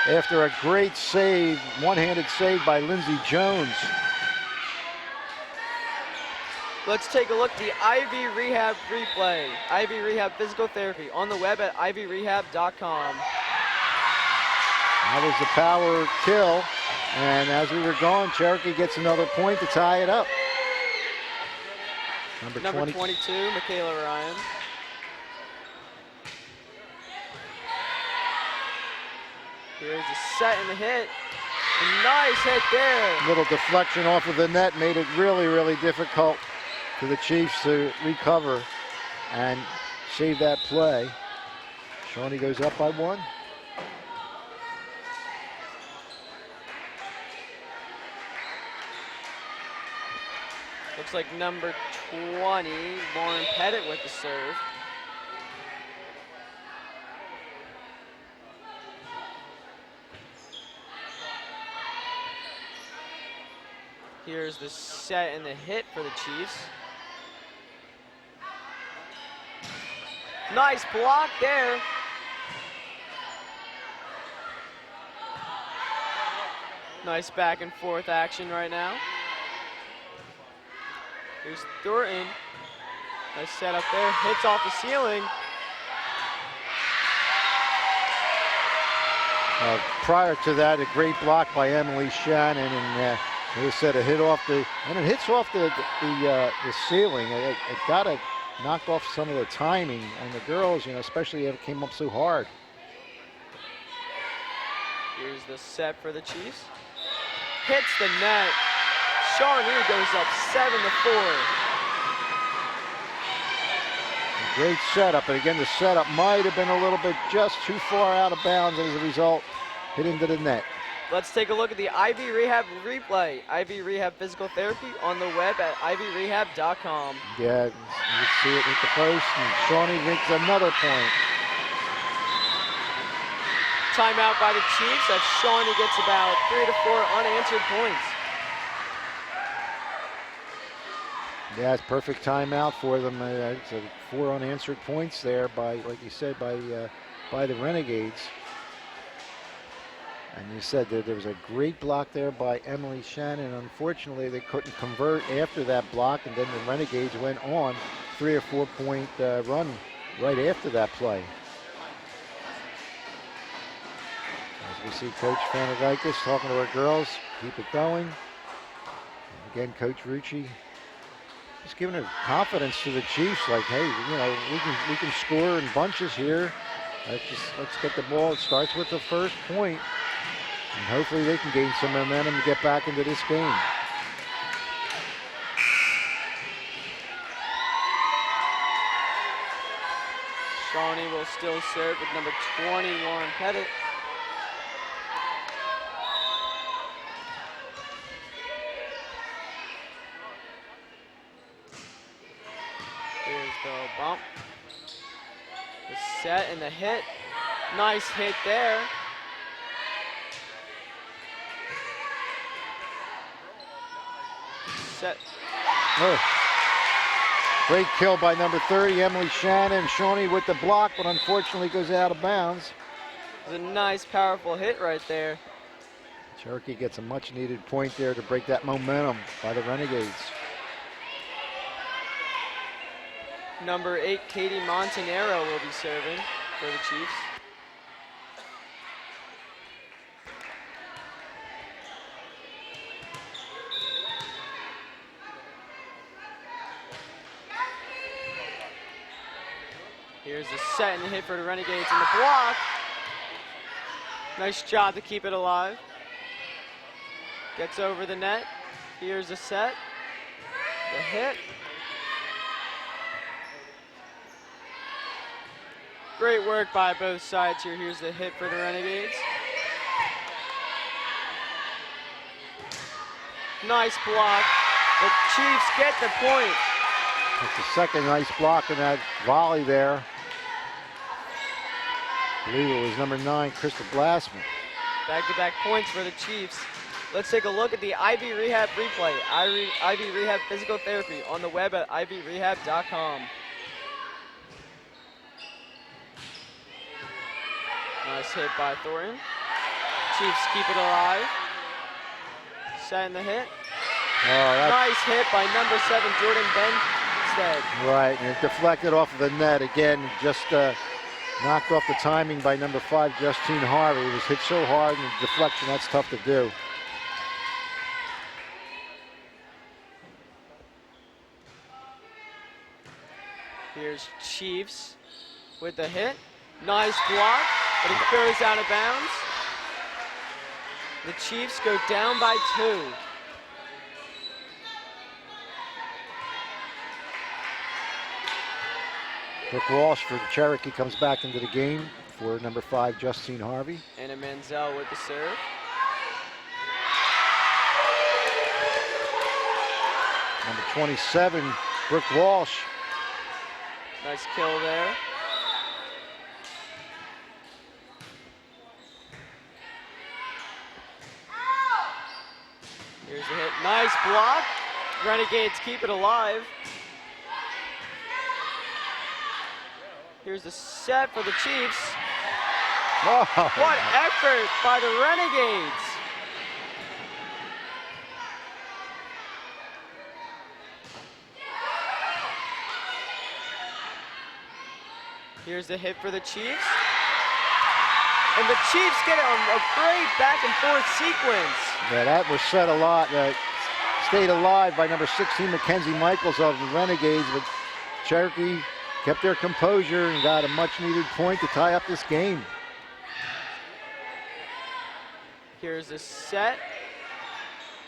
after a great save, one-handed save by Lindsey Jones. Let's take a look at the Ivy Rehab replay. Ivy Rehab Physical Therapy on the web at ivyrehab.com. That was the power kill, and as we were going, Cherokee gets another point to tie it up. Number 22, Michaela Ryan. Here's the set and the hit. A nice hit there. Little deflection off of the net made it really, really difficult for the Chiefs to recover and save that play. Shawnee goes up by 1. Looks like number 20, Lauren Pettit with the serve. Here's the set and the hit for the Chiefs. Nice block there. Nice back and forth action right now. Here's Thornton. Nice set up there. Hits off the ceiling. Prior to that, a great block by Emily Shannon, and as I said, a hit off and it hits off the ceiling. It got to knock off some of the timing, and the girls, especially if it came up so hard. Here's the set for the Chiefs. Hits the net. Shawnee goes up 7-4. Great setup, and again, the setup might have been a little bit just too far out of bounds, and as a result, hit into the net. Let's take a look at the Ivy Rehab replay. Ivy Rehab Physical Therapy on the web at ivyrehab.com. Yeah, you see it hit the post, and Shawnee makes another point. Timeout by the Chiefs as Shawnee gets about 3 to 4 unanswered points. Yeah, it's perfect timeout for them. It's 4 unanswered points there by, like you said, by the Renegades. And you said that there was a great block there by Emily Shannon. Unfortunately, they couldn't convert after that block, and then the Renegades went on 3 or 4 point run right after that play. As we see Coach Fanagakis talking to our girls, keep it going. And again, Coach Rucci just giving her confidence to the Chiefs, like, hey, you know, we can score in bunches here. Let's get the ball. It starts with the first point, and hopefully they can gain some momentum to get back into this game. Shawnee will still serve with number 20, Lauren Pettit. Here's the bump. The set and the hit. Nice hit there. Set. Oh. Great kill by number 30, Emily Shannon. Shawnee with the block, but unfortunately goes out of bounds. It was a nice, powerful hit right there. Cherokee gets a much-needed point there to break that momentum by the Renegades. Number 8, Katie Montanero will be serving for the Chiefs. Here's the set and the hit for the Renegades in the block. Nice job to keep it alive. Gets over the net. Here's the set. The hit. Great work by both sides here. Here's the hit for the Renegades. Nice block. The Chiefs get the point. That's the second nice block in that volley there. I believe it was number 9, Crystal Glassman. Back-to-back points for the Chiefs. Let's take a look at the Ivy Rehab replay. Ivy Rehab Physical Therapy on the web at ivyrehab.com. Nice hit by Thornton. Chiefs keep it alive. Set in the hit. Oh, nice hit by number 7, Jordan Benstead. Right, and it deflected off of the net again. Just knocked off the timing by number 5, Justine Harvey. It was hit so hard, and the deflection, that's tough to do. Here's Chiefs with the hit. Nice block, but it goes out of bounds. The Chiefs go down by 2. Brooke Walsh for the Cherokee comes back into the game for number 5, Justine Harvey. Anna Manziel with the serve. Number 27, Brooke Walsh. Nice kill there. Here's the hit. Nice block. Renegades keep it alive. Here's the set for the Chiefs. Oh. What effort by the Renegades. Here's the hit for the Chiefs. And the Chiefs get a great back and forth sequence. Yeah, that was set a lot. Stayed alive by number 16, Mackenzie Michaels of the Renegades, but Cherokee kept their composure and got a much-needed point to tie up this game. Here's the set.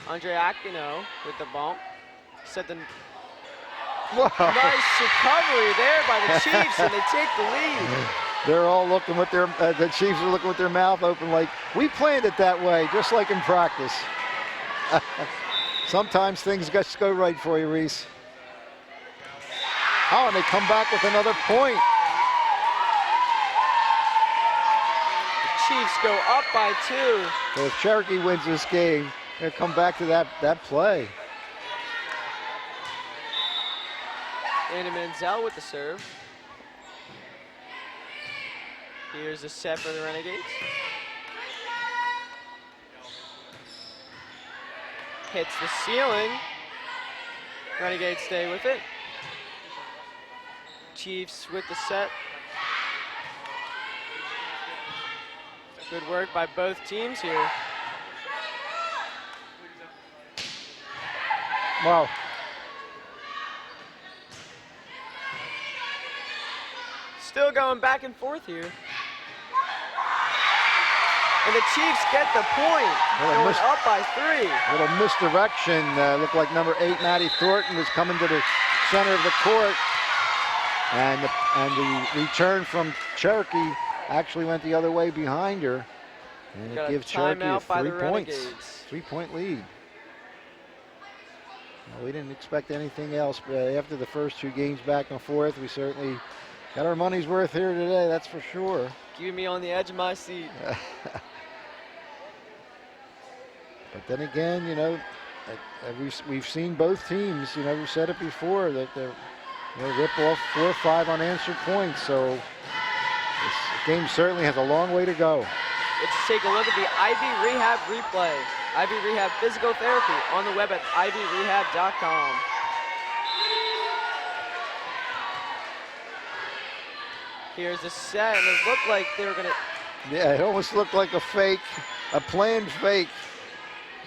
Andre Aquino with the bump. Set the Nice recovery there by the Chiefs, and they take the lead. They're all looking with their, the Chiefs are looking with their mouth open like, we planned it that way, just like in practice. Sometimes things just go right for you, Reese. Oh, and they come back with another point. The Chiefs go up by 2. So if Cherokee wins this game, they'll come back to that play. Anna Manziel with the serve. Here's a set for the Renegades. Hits the ceiling. Renegades stay with it. Chiefs with the set. Good work by both teams here. Wow. Still going back and forth here. And the Chiefs get the point, going up by 3. Little misdirection. Looked like number 8, Maddie Thornton, was coming to the center of the court. And the return from Cherokee actually went the other way behind her. And it gives Cherokee 3 points. 3-point lead. Well, we didn't expect anything else, but after the first 2 games back and forth, we certainly got our money's worth here today, that's for sure. Keeping me on the edge of my seat. But then again, you know, we've seen both teams, you know, we've said it before, that they're rip off 4 or 5 unanswered points. So this game certainly has a long way to go. Let's take a look at the Ivy Rehab replay. Ivy Rehab Physical Therapy on the web at ivyrehab.com. Here's the set, and it looked like they were going to... Yeah, it almost looked like a fake, a planned fake,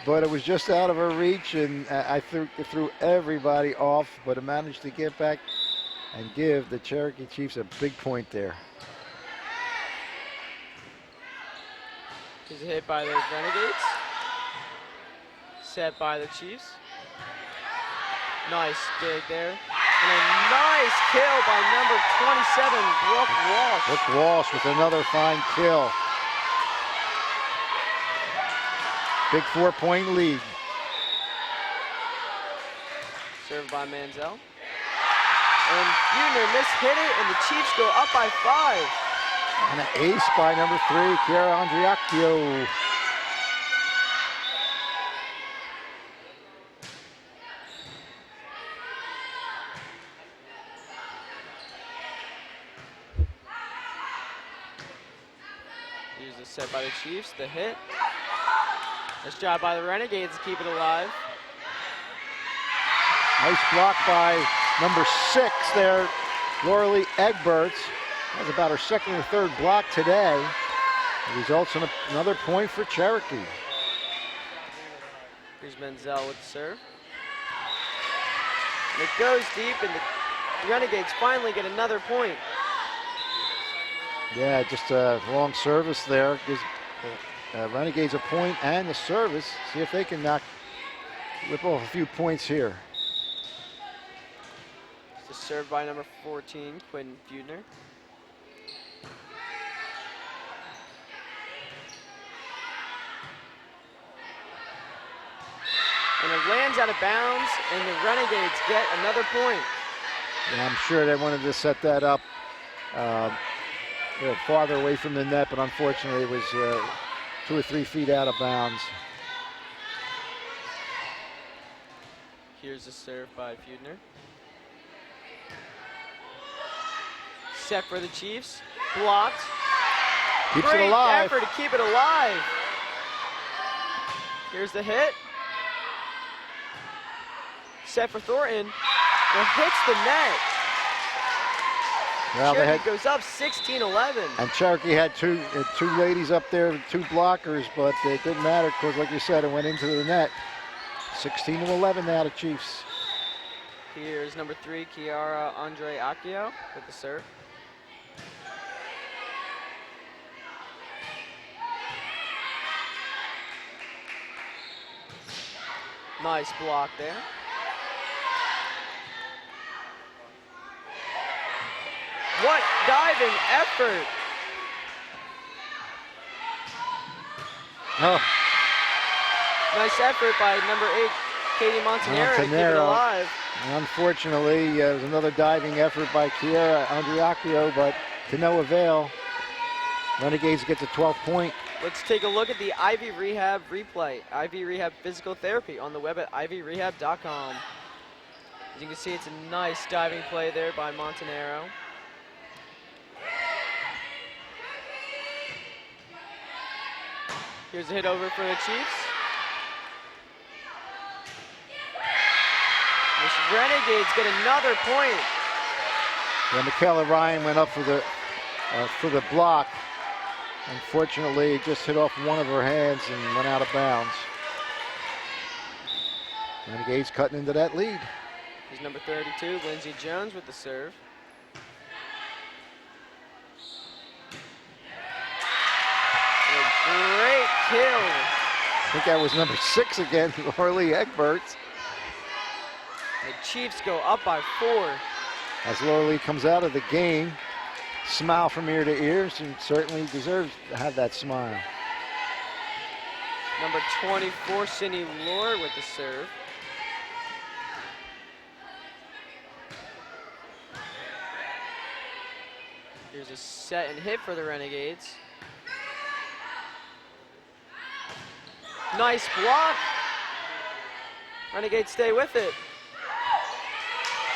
but it was just out of her reach, and it threw everybody off, but it managed to get back and give the Cherokee Chiefs a big point there. Here's a hit by the Renegades. Set by the Chiefs. Nice dig there. And a nice kill by number 27, Brooke Walsh. Brooke Walsh with another fine kill. Big 4-point lead. Served by Manziel. And Buhner mishit it, and the Chiefs go up by 5. And an ace by number 3, Kiara Andriacchio. Here's the set by the Chiefs, the hit. Nice job by the Renegades to keep it alive. Nice block by number 6 there, Lauralee Egberts. That's about her 2nd or 3rd block today. It results in another point for Cherokee. Here's Manziel with the serve. And it goes deep, and the Renegades finally get another point. Yeah, just a long service there. Gives Renegades a point and the service. See if they can rip off a few points here. It's a serve by number 14, Quinn Buhner. And it lands out of bounds, and the Renegades get another point. Yeah, I'm sure they wanted to set that up a little farther away from the net, but unfortunately it was 2 or 3 feet out of bounds. Here's a serve by Buhner. Set for the Chiefs, blocked. Keeps Great it alive. effort to keep it alive. Here's the hit. Set for Thornton, and hits the net. Well, Cherokee goes up 16-11. And Cherokee had two ladies up there, 2 blockers, but it didn't matter because, like you said, it went into the net. 16-11 now to Chiefs. Here's number 3, Kiara Andriacchio with the serve. Nice block there. What diving effort! Oh, Nice effort by number 8, Katie Montanero, to keep it alive. And unfortunately, it was another diving effort by Kiera Andriacchio, but to no avail. Renegades get the 12th point. Let's take a look at the Ivy Rehab replay. Ivy Rehab Physical Therapy on the web at ivyrehab.com. As you can see, it's a nice diving play there by Montanero. Here's a hit over for the Chiefs. The Renegades get another point. Yeah, Michaela Ryan went up for the block. Unfortunately, it just hit off one of her hands and went out of bounds. Renegades cutting into that lead. Here's number 32, Lindsey Jones with the serve. A great kill. I think that was number 6 again, Lorelei Egberts. The Chiefs go up by 4. As Lorelei comes out of the game, smile from ear to ear, and certainly deserves to have that smile. Number 24, Cindy Lore with the serve. Here's a set and hit for the Renegades. Nice block. Renegades stay with it.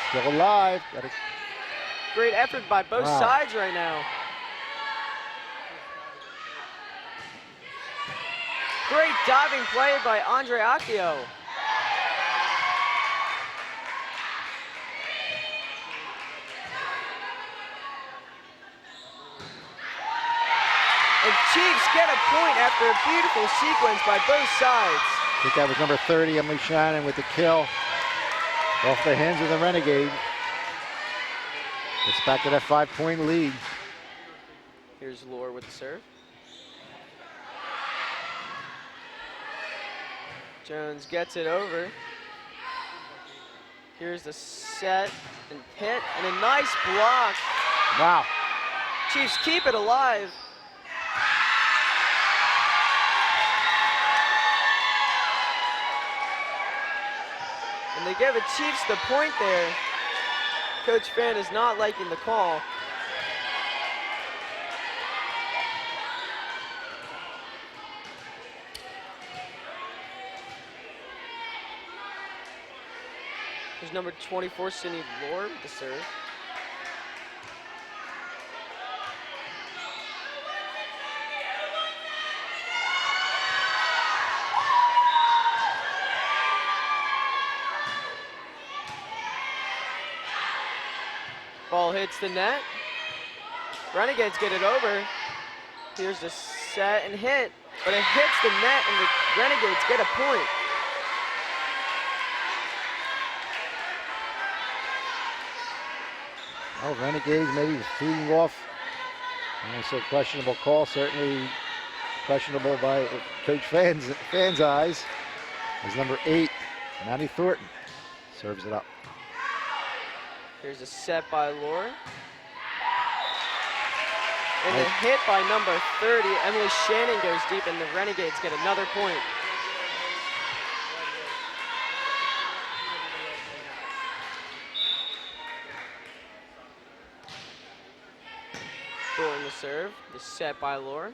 Still alive. Great effort by both sides right now. Great diving play by Andriacchio. And Chiefs get a point after a beautiful sequence by both sides. I think that was number 30, Emily Shannon, with the kill off the hands of the Renegade. It's back to that 5-point lead. Here's Lore with the serve. Jones gets it over. Here's the set and hit and a nice block. Wow. Chiefs keep it alive. And they give the Chiefs the point there. Coach Fan is not liking the call. There's number 24, Cindy Lore with the serve. Ball hits the net. Renegades get it over. Here's the set and hit, but it hits the net and the Renegades get a point. Oh, Renegades maybe feeding off. I'm going to say questionable call, certainly questionable by Coach Fan's eyes. As number 8, Maddie Thornton, serves it up. Here's a set by Lore. And a hit by number 30. Emily Shannon goes deep, and the Renegades get another point. Thornton the serve. The set by Lore.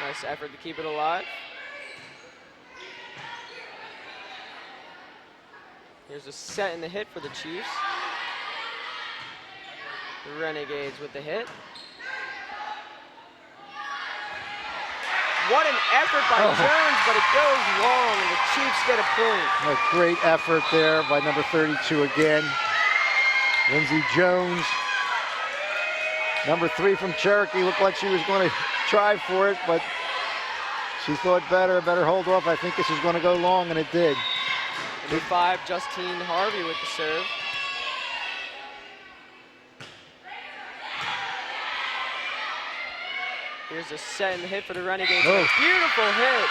Nice effort to keep it alive. Here's a set and the hit for the Chiefs. The Renegades with the hit. What an effort by Jones, but it goes long, and the Chiefs get a point. A great effort there by number 32 again. Lindsey Jones. Number 3 from Cherokee looked like she was going to try for it, but she thought better hold off. I think this is going to go long, and it did. Number 5, Justine Harvey with the serve. Here's a set and the hit for the Renegades. Oh. A beautiful hit.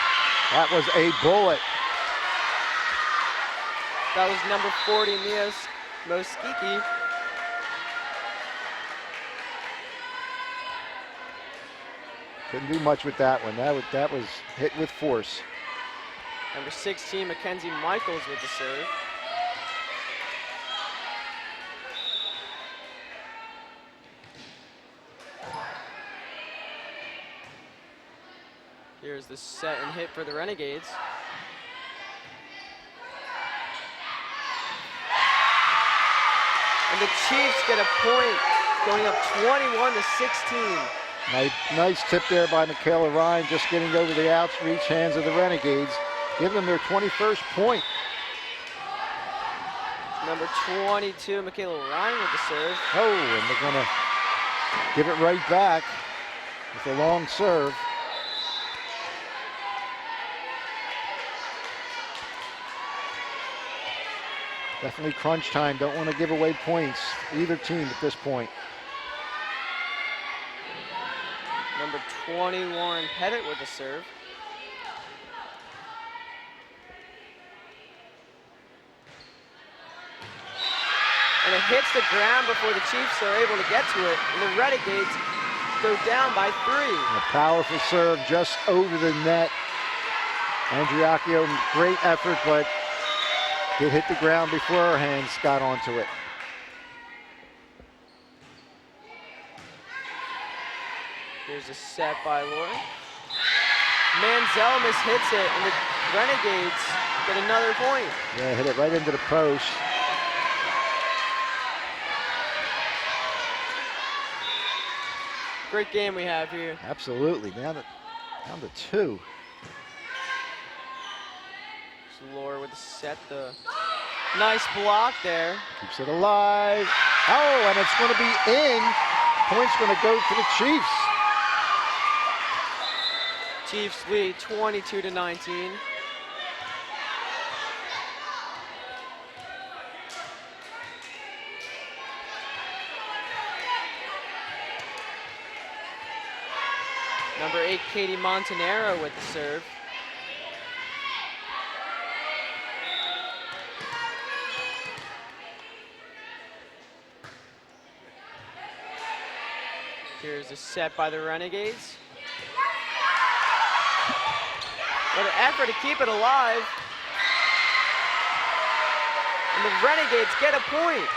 That was a bullet. That was number 40, Mia Moskiki. Couldn't do much with that one. That was hit with force. Number 16, Mackenzie Michaels with the serve. Here's the set and hit for the Renegades. And the Chiefs get a point, going up 21-16. Nice tip there by Michaela Ryan, just getting over the outreach hands of the Renegades. Give them their 21st point. Number 22, Michaela Ryan with the serve. Oh, and they're going to give it right back with a long serve. Definitely crunch time. Don't want to give away points, either team at this point. Number 20, Warren Pettit with the serve. And it hits the ground before the Chiefs are able to get to it. And the Renegades go down by 3. A powerful serve just over the net. Andriacchio, great effort, but it hit the ground before her hands got onto it. Here's a set by Lauren. Manzel hits it, and the Renegades get another point. Yeah, hit it right into the post. Great game we have here. Absolutely, down to 2. So Laura with the set, the nice block there. Keeps it alive. Oh, and it's going to be in. Point's going to go to the Chiefs. Chiefs lead 22-19. Number 8, Katie Montanaro with the serve. Here's a set by the Renegades. What an effort to keep it alive. And the Renegades get a point.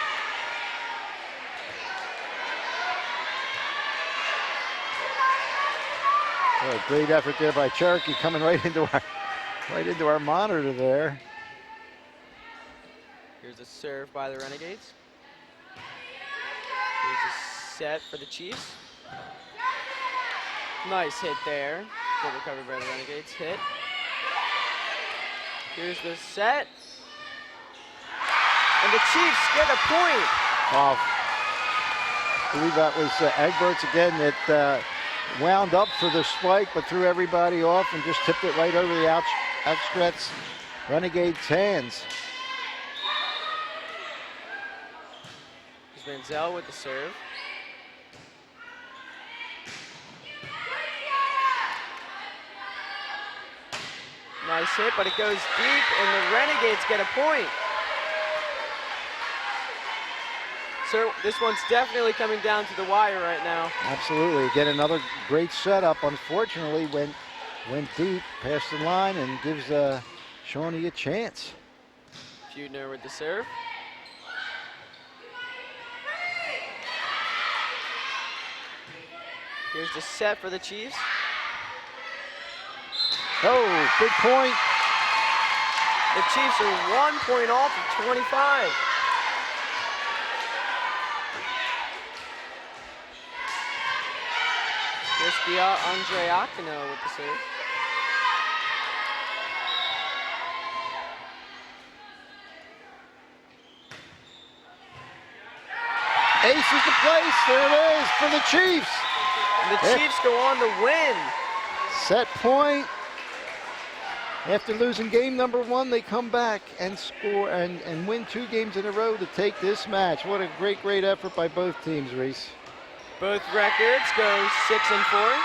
Oh, great effort there by Cherokee, coming right into our monitor there. Here's a serve by the Renegades. Here's a set for the Chiefs. Nice hit there. Good recovery by the Renegades. Hit. Here's the set. And the Chiefs get a point. I believe that was Egberts again that wound up for the spike, but threw everybody off and just tipped it right over the outstretched Renegades' hands. Here's Manzel with the serve. Nice hit, but it goes deep, and the Renegades get a point. So this one's definitely coming down to the wire right now. Absolutely. Again, another great setup. Unfortunately, went deep past the line and gives Shawnee a chance. Feudner with the serve. Here's the set for the Chiefs. Oh, big point. The Chiefs are 1 point off of 25. Here's Andreacchino with the serve. Aces the place. There it is for the Chiefs. And the Chiefs go on to win. Set point. After losing game number 1, they come back and score and win 2 games in a row to take this match. What a great effort by both teams, Reese. Both records go 6-4.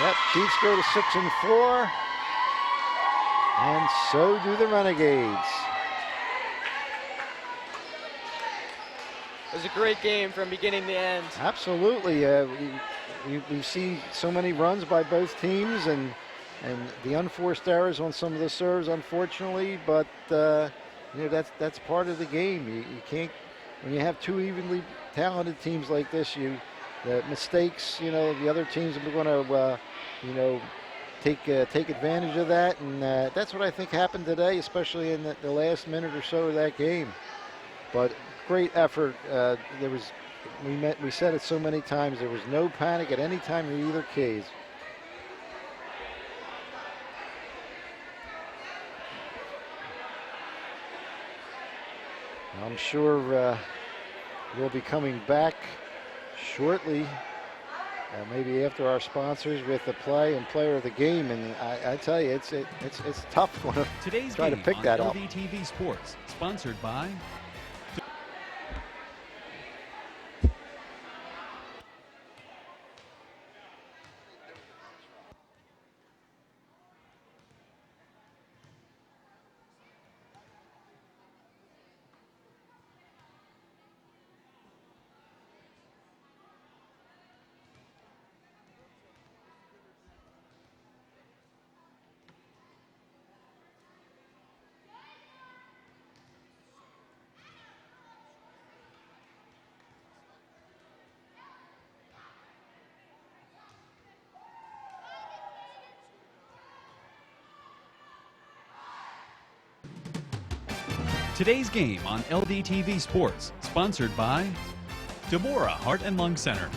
Yep, Chiefs go to 6-4. And so do the Renegades. was a great game from beginning to end. Absolutely. We see so many runs by both teams and the unforced errors on some of the serves, unfortunately, but that's part of the game. You can't, when you have two evenly talented teams like this, the mistakes, the other teams are going to take advantage of that, and that's what I think happened today, especially in the last minute or so of that game. But great effort. We said it so many times, there was no panic at any time in either case. I'm sure we'll be coming back shortly, maybe after our sponsors, with the play and player of the game. And I tell you, it's tough to try to pick that up. Today's game on LDTV Sports, sponsored by Today's game on LDTV Sports, sponsored by Deborah Heart and Lung Center.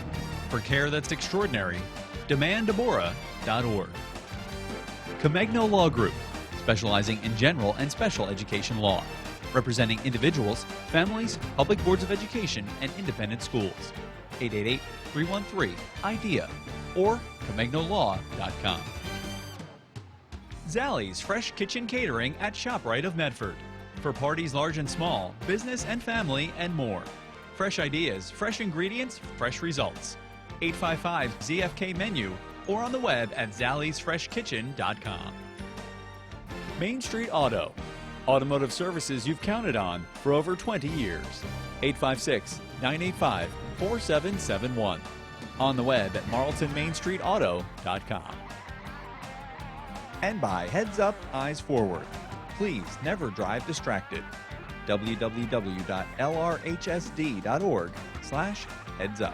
For care that's extraordinary, demanddeborah.org. Comegno Law Group, specializing in general and special education law, representing individuals, families, public boards of education, and independent schools. 888-313-IDEA or ComegnoLaw.com. Zallie's Fresh Kitchen Catering at ShopRite of Medford. For parties large and small, business and family, and more. Fresh ideas, fresh ingredients, fresh results. 855-ZFK menu or on the web at zalliesfreshkitchen.com. Main Street Auto. Automotive services you've counted on for over 20 years. 856-985-4771. On the web at marltonmainstreetauto.com. And by Heads Up, Eyes Forward. Please never drive distracted. www.lrhsd.org/headsup.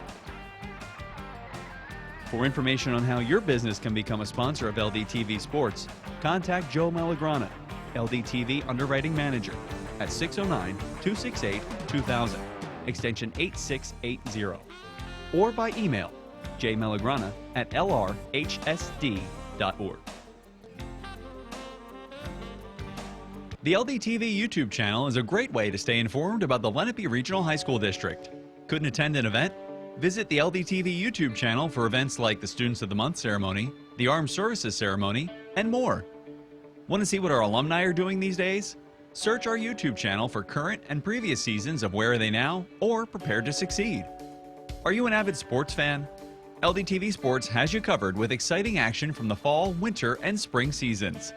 For information on how your business can become a sponsor of LDTV Sports, contact Joe Malagrana, LDTV Underwriting Manager, at 609-268-2000, extension 8680, or by email jmalagrana@lrhsd.org. The LDTV YouTube channel is a great way to stay informed about the Lenape Regional High School District. Couldn't attend an event? Visit the LDTV YouTube channel for events like the Students of the Month ceremony, the Armed Services ceremony, and more. Want to see what our alumni are doing these days? Search our YouTube channel for current and previous seasons of Where Are They Now or Prepare to Succeed. Are you an avid sports fan? LDTV Sports has you covered with exciting action from the fall, winter, and spring seasons.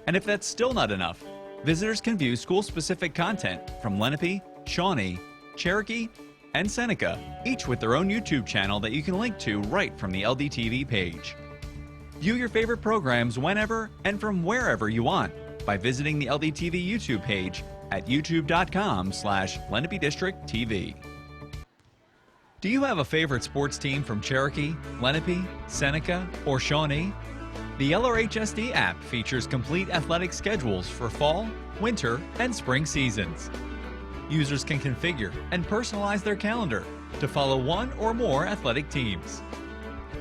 And if that's still not enough, visitors can view school-specific content from Lenape, Shawnee, Cherokee, and Seneca, each with their own YouTube channel that you can link to right from the LDTV page. View your favorite programs whenever and from wherever you want by visiting the LDTV YouTube page at youtube.com/Lenape District TV. Do you have a favorite sports team from Cherokee, Lenape, Seneca, or Shawnee? The LRHSD app features complete athletic schedules for fall, winter, and spring seasons. Users can configure and personalize their calendar to follow one or more athletic teams.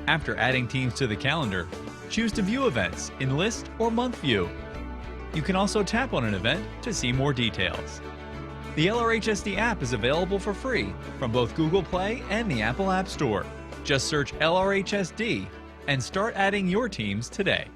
After adding teams to the calendar, choose to view events in list or month view. You can also tap on an event to see more details. The LRHSD app is available for free from both Google Play and the Apple App Store. Just search LRHSD and start adding your teams today.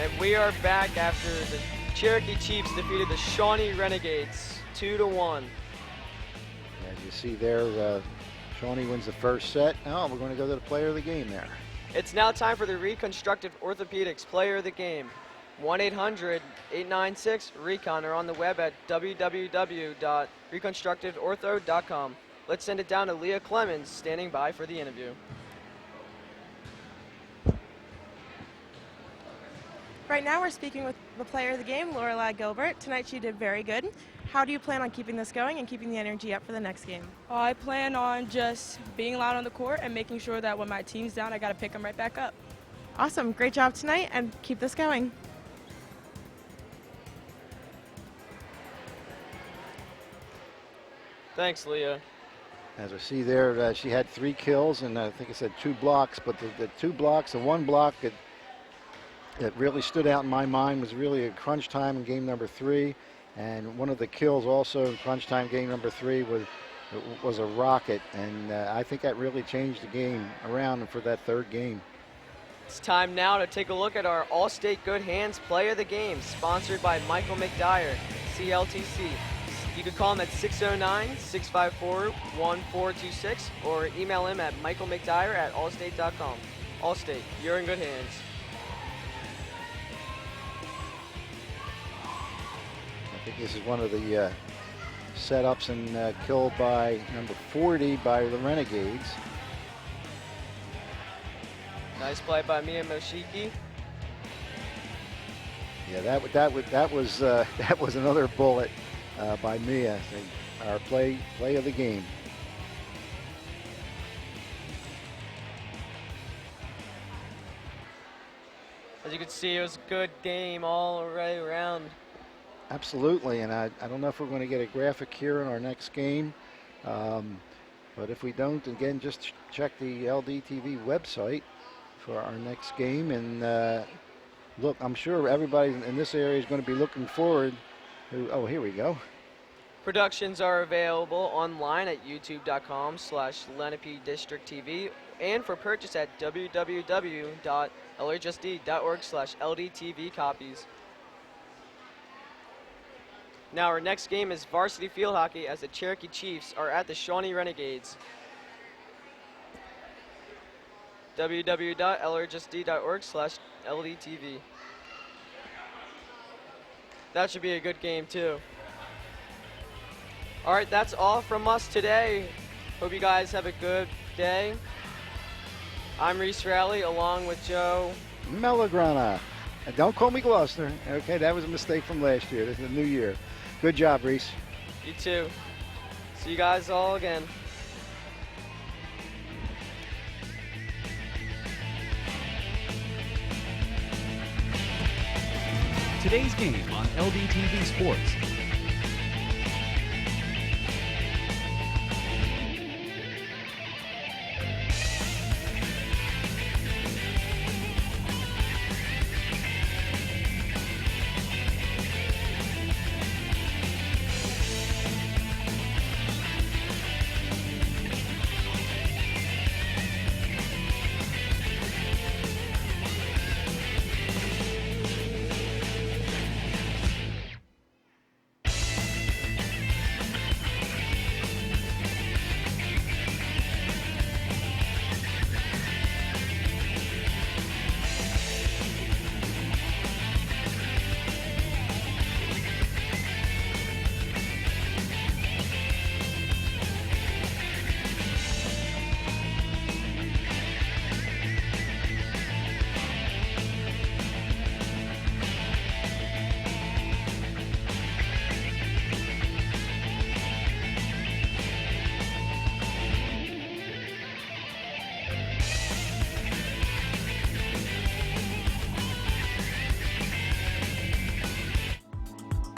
And we are back after the Cherokee Chiefs defeated the Shawnee Renegades 2-1. And you see there, Shawnee wins the first set. Now we're going to go to the player of the game there. It's now time for the Reconstructive Orthopedics Player of the Game. 1-800-896-RECON or on the web at www.reconstructiveortho.com. Let's send it down to Leah Clemens, standing by for the interview. Right now we're speaking with the player of the game, Lorelai Gilbert. Tonight she did very good. How do you plan on keeping this going and keeping the energy up for the next game? I plan on just being loud on the court and making sure that when my team's down, I got to pick them right back up. Awesome. Great job tonight, and keep this going. Thanks, Leah. As I see there, she had 3 kills, and I think I said 2 blocks, but the 2 blocks, the 1 block that really stood out in my mind was really a crunch time in game number 3, and one of the kills also in crunch time game number 3 was a rocket, and I think that really changed the game around for that 3rd game. It's time now to take a look at our All-State Good Hands Play of the Game, sponsored by Michael McDyer, CLTC. You can call him at 609-654-1426 or email him at michaelmcdyer@allstate.com. Allstate, you're in good hands. I think this is one of the setups and killed by number 40 by the Renegades. Nice play by Mia Moshiki. Yeah, that was another bullet by Mia. Our play of the game. As you can see, it was a good game all the way around. Absolutely, and I don't know if we're going to get a graphic here in our next game, but if we don't, again, just check the LDTV website for our next game, and look, I'm sure everybody in this area is going to be looking forward to, oh, here we go. Productions are available online at youtube.com/Lenape District TV and for purchase at www.lhsd.org/LDTV copies. Now our next game is varsity field hockey as the Cherokee Chiefs are at the Shawnee Renegades. www.lhsd.org/LDTV. That should be a good game too. All right, that's all from us today. Hope you guys have a good day. I'm Reese Rowley along with Joe Melagrana. And don't call me Gloucester. Okay, that was a mistake from last year. This is the new year. Good job, Reese. You too. See you guys all again. Today's game on LDTV Sports.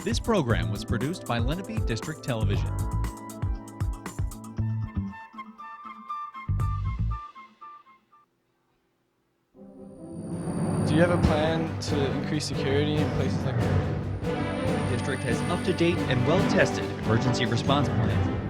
This program was produced by Lenape District Television. Do you have a plan to increase security in places like that? The district has up-to-date and well-tested emergency response plans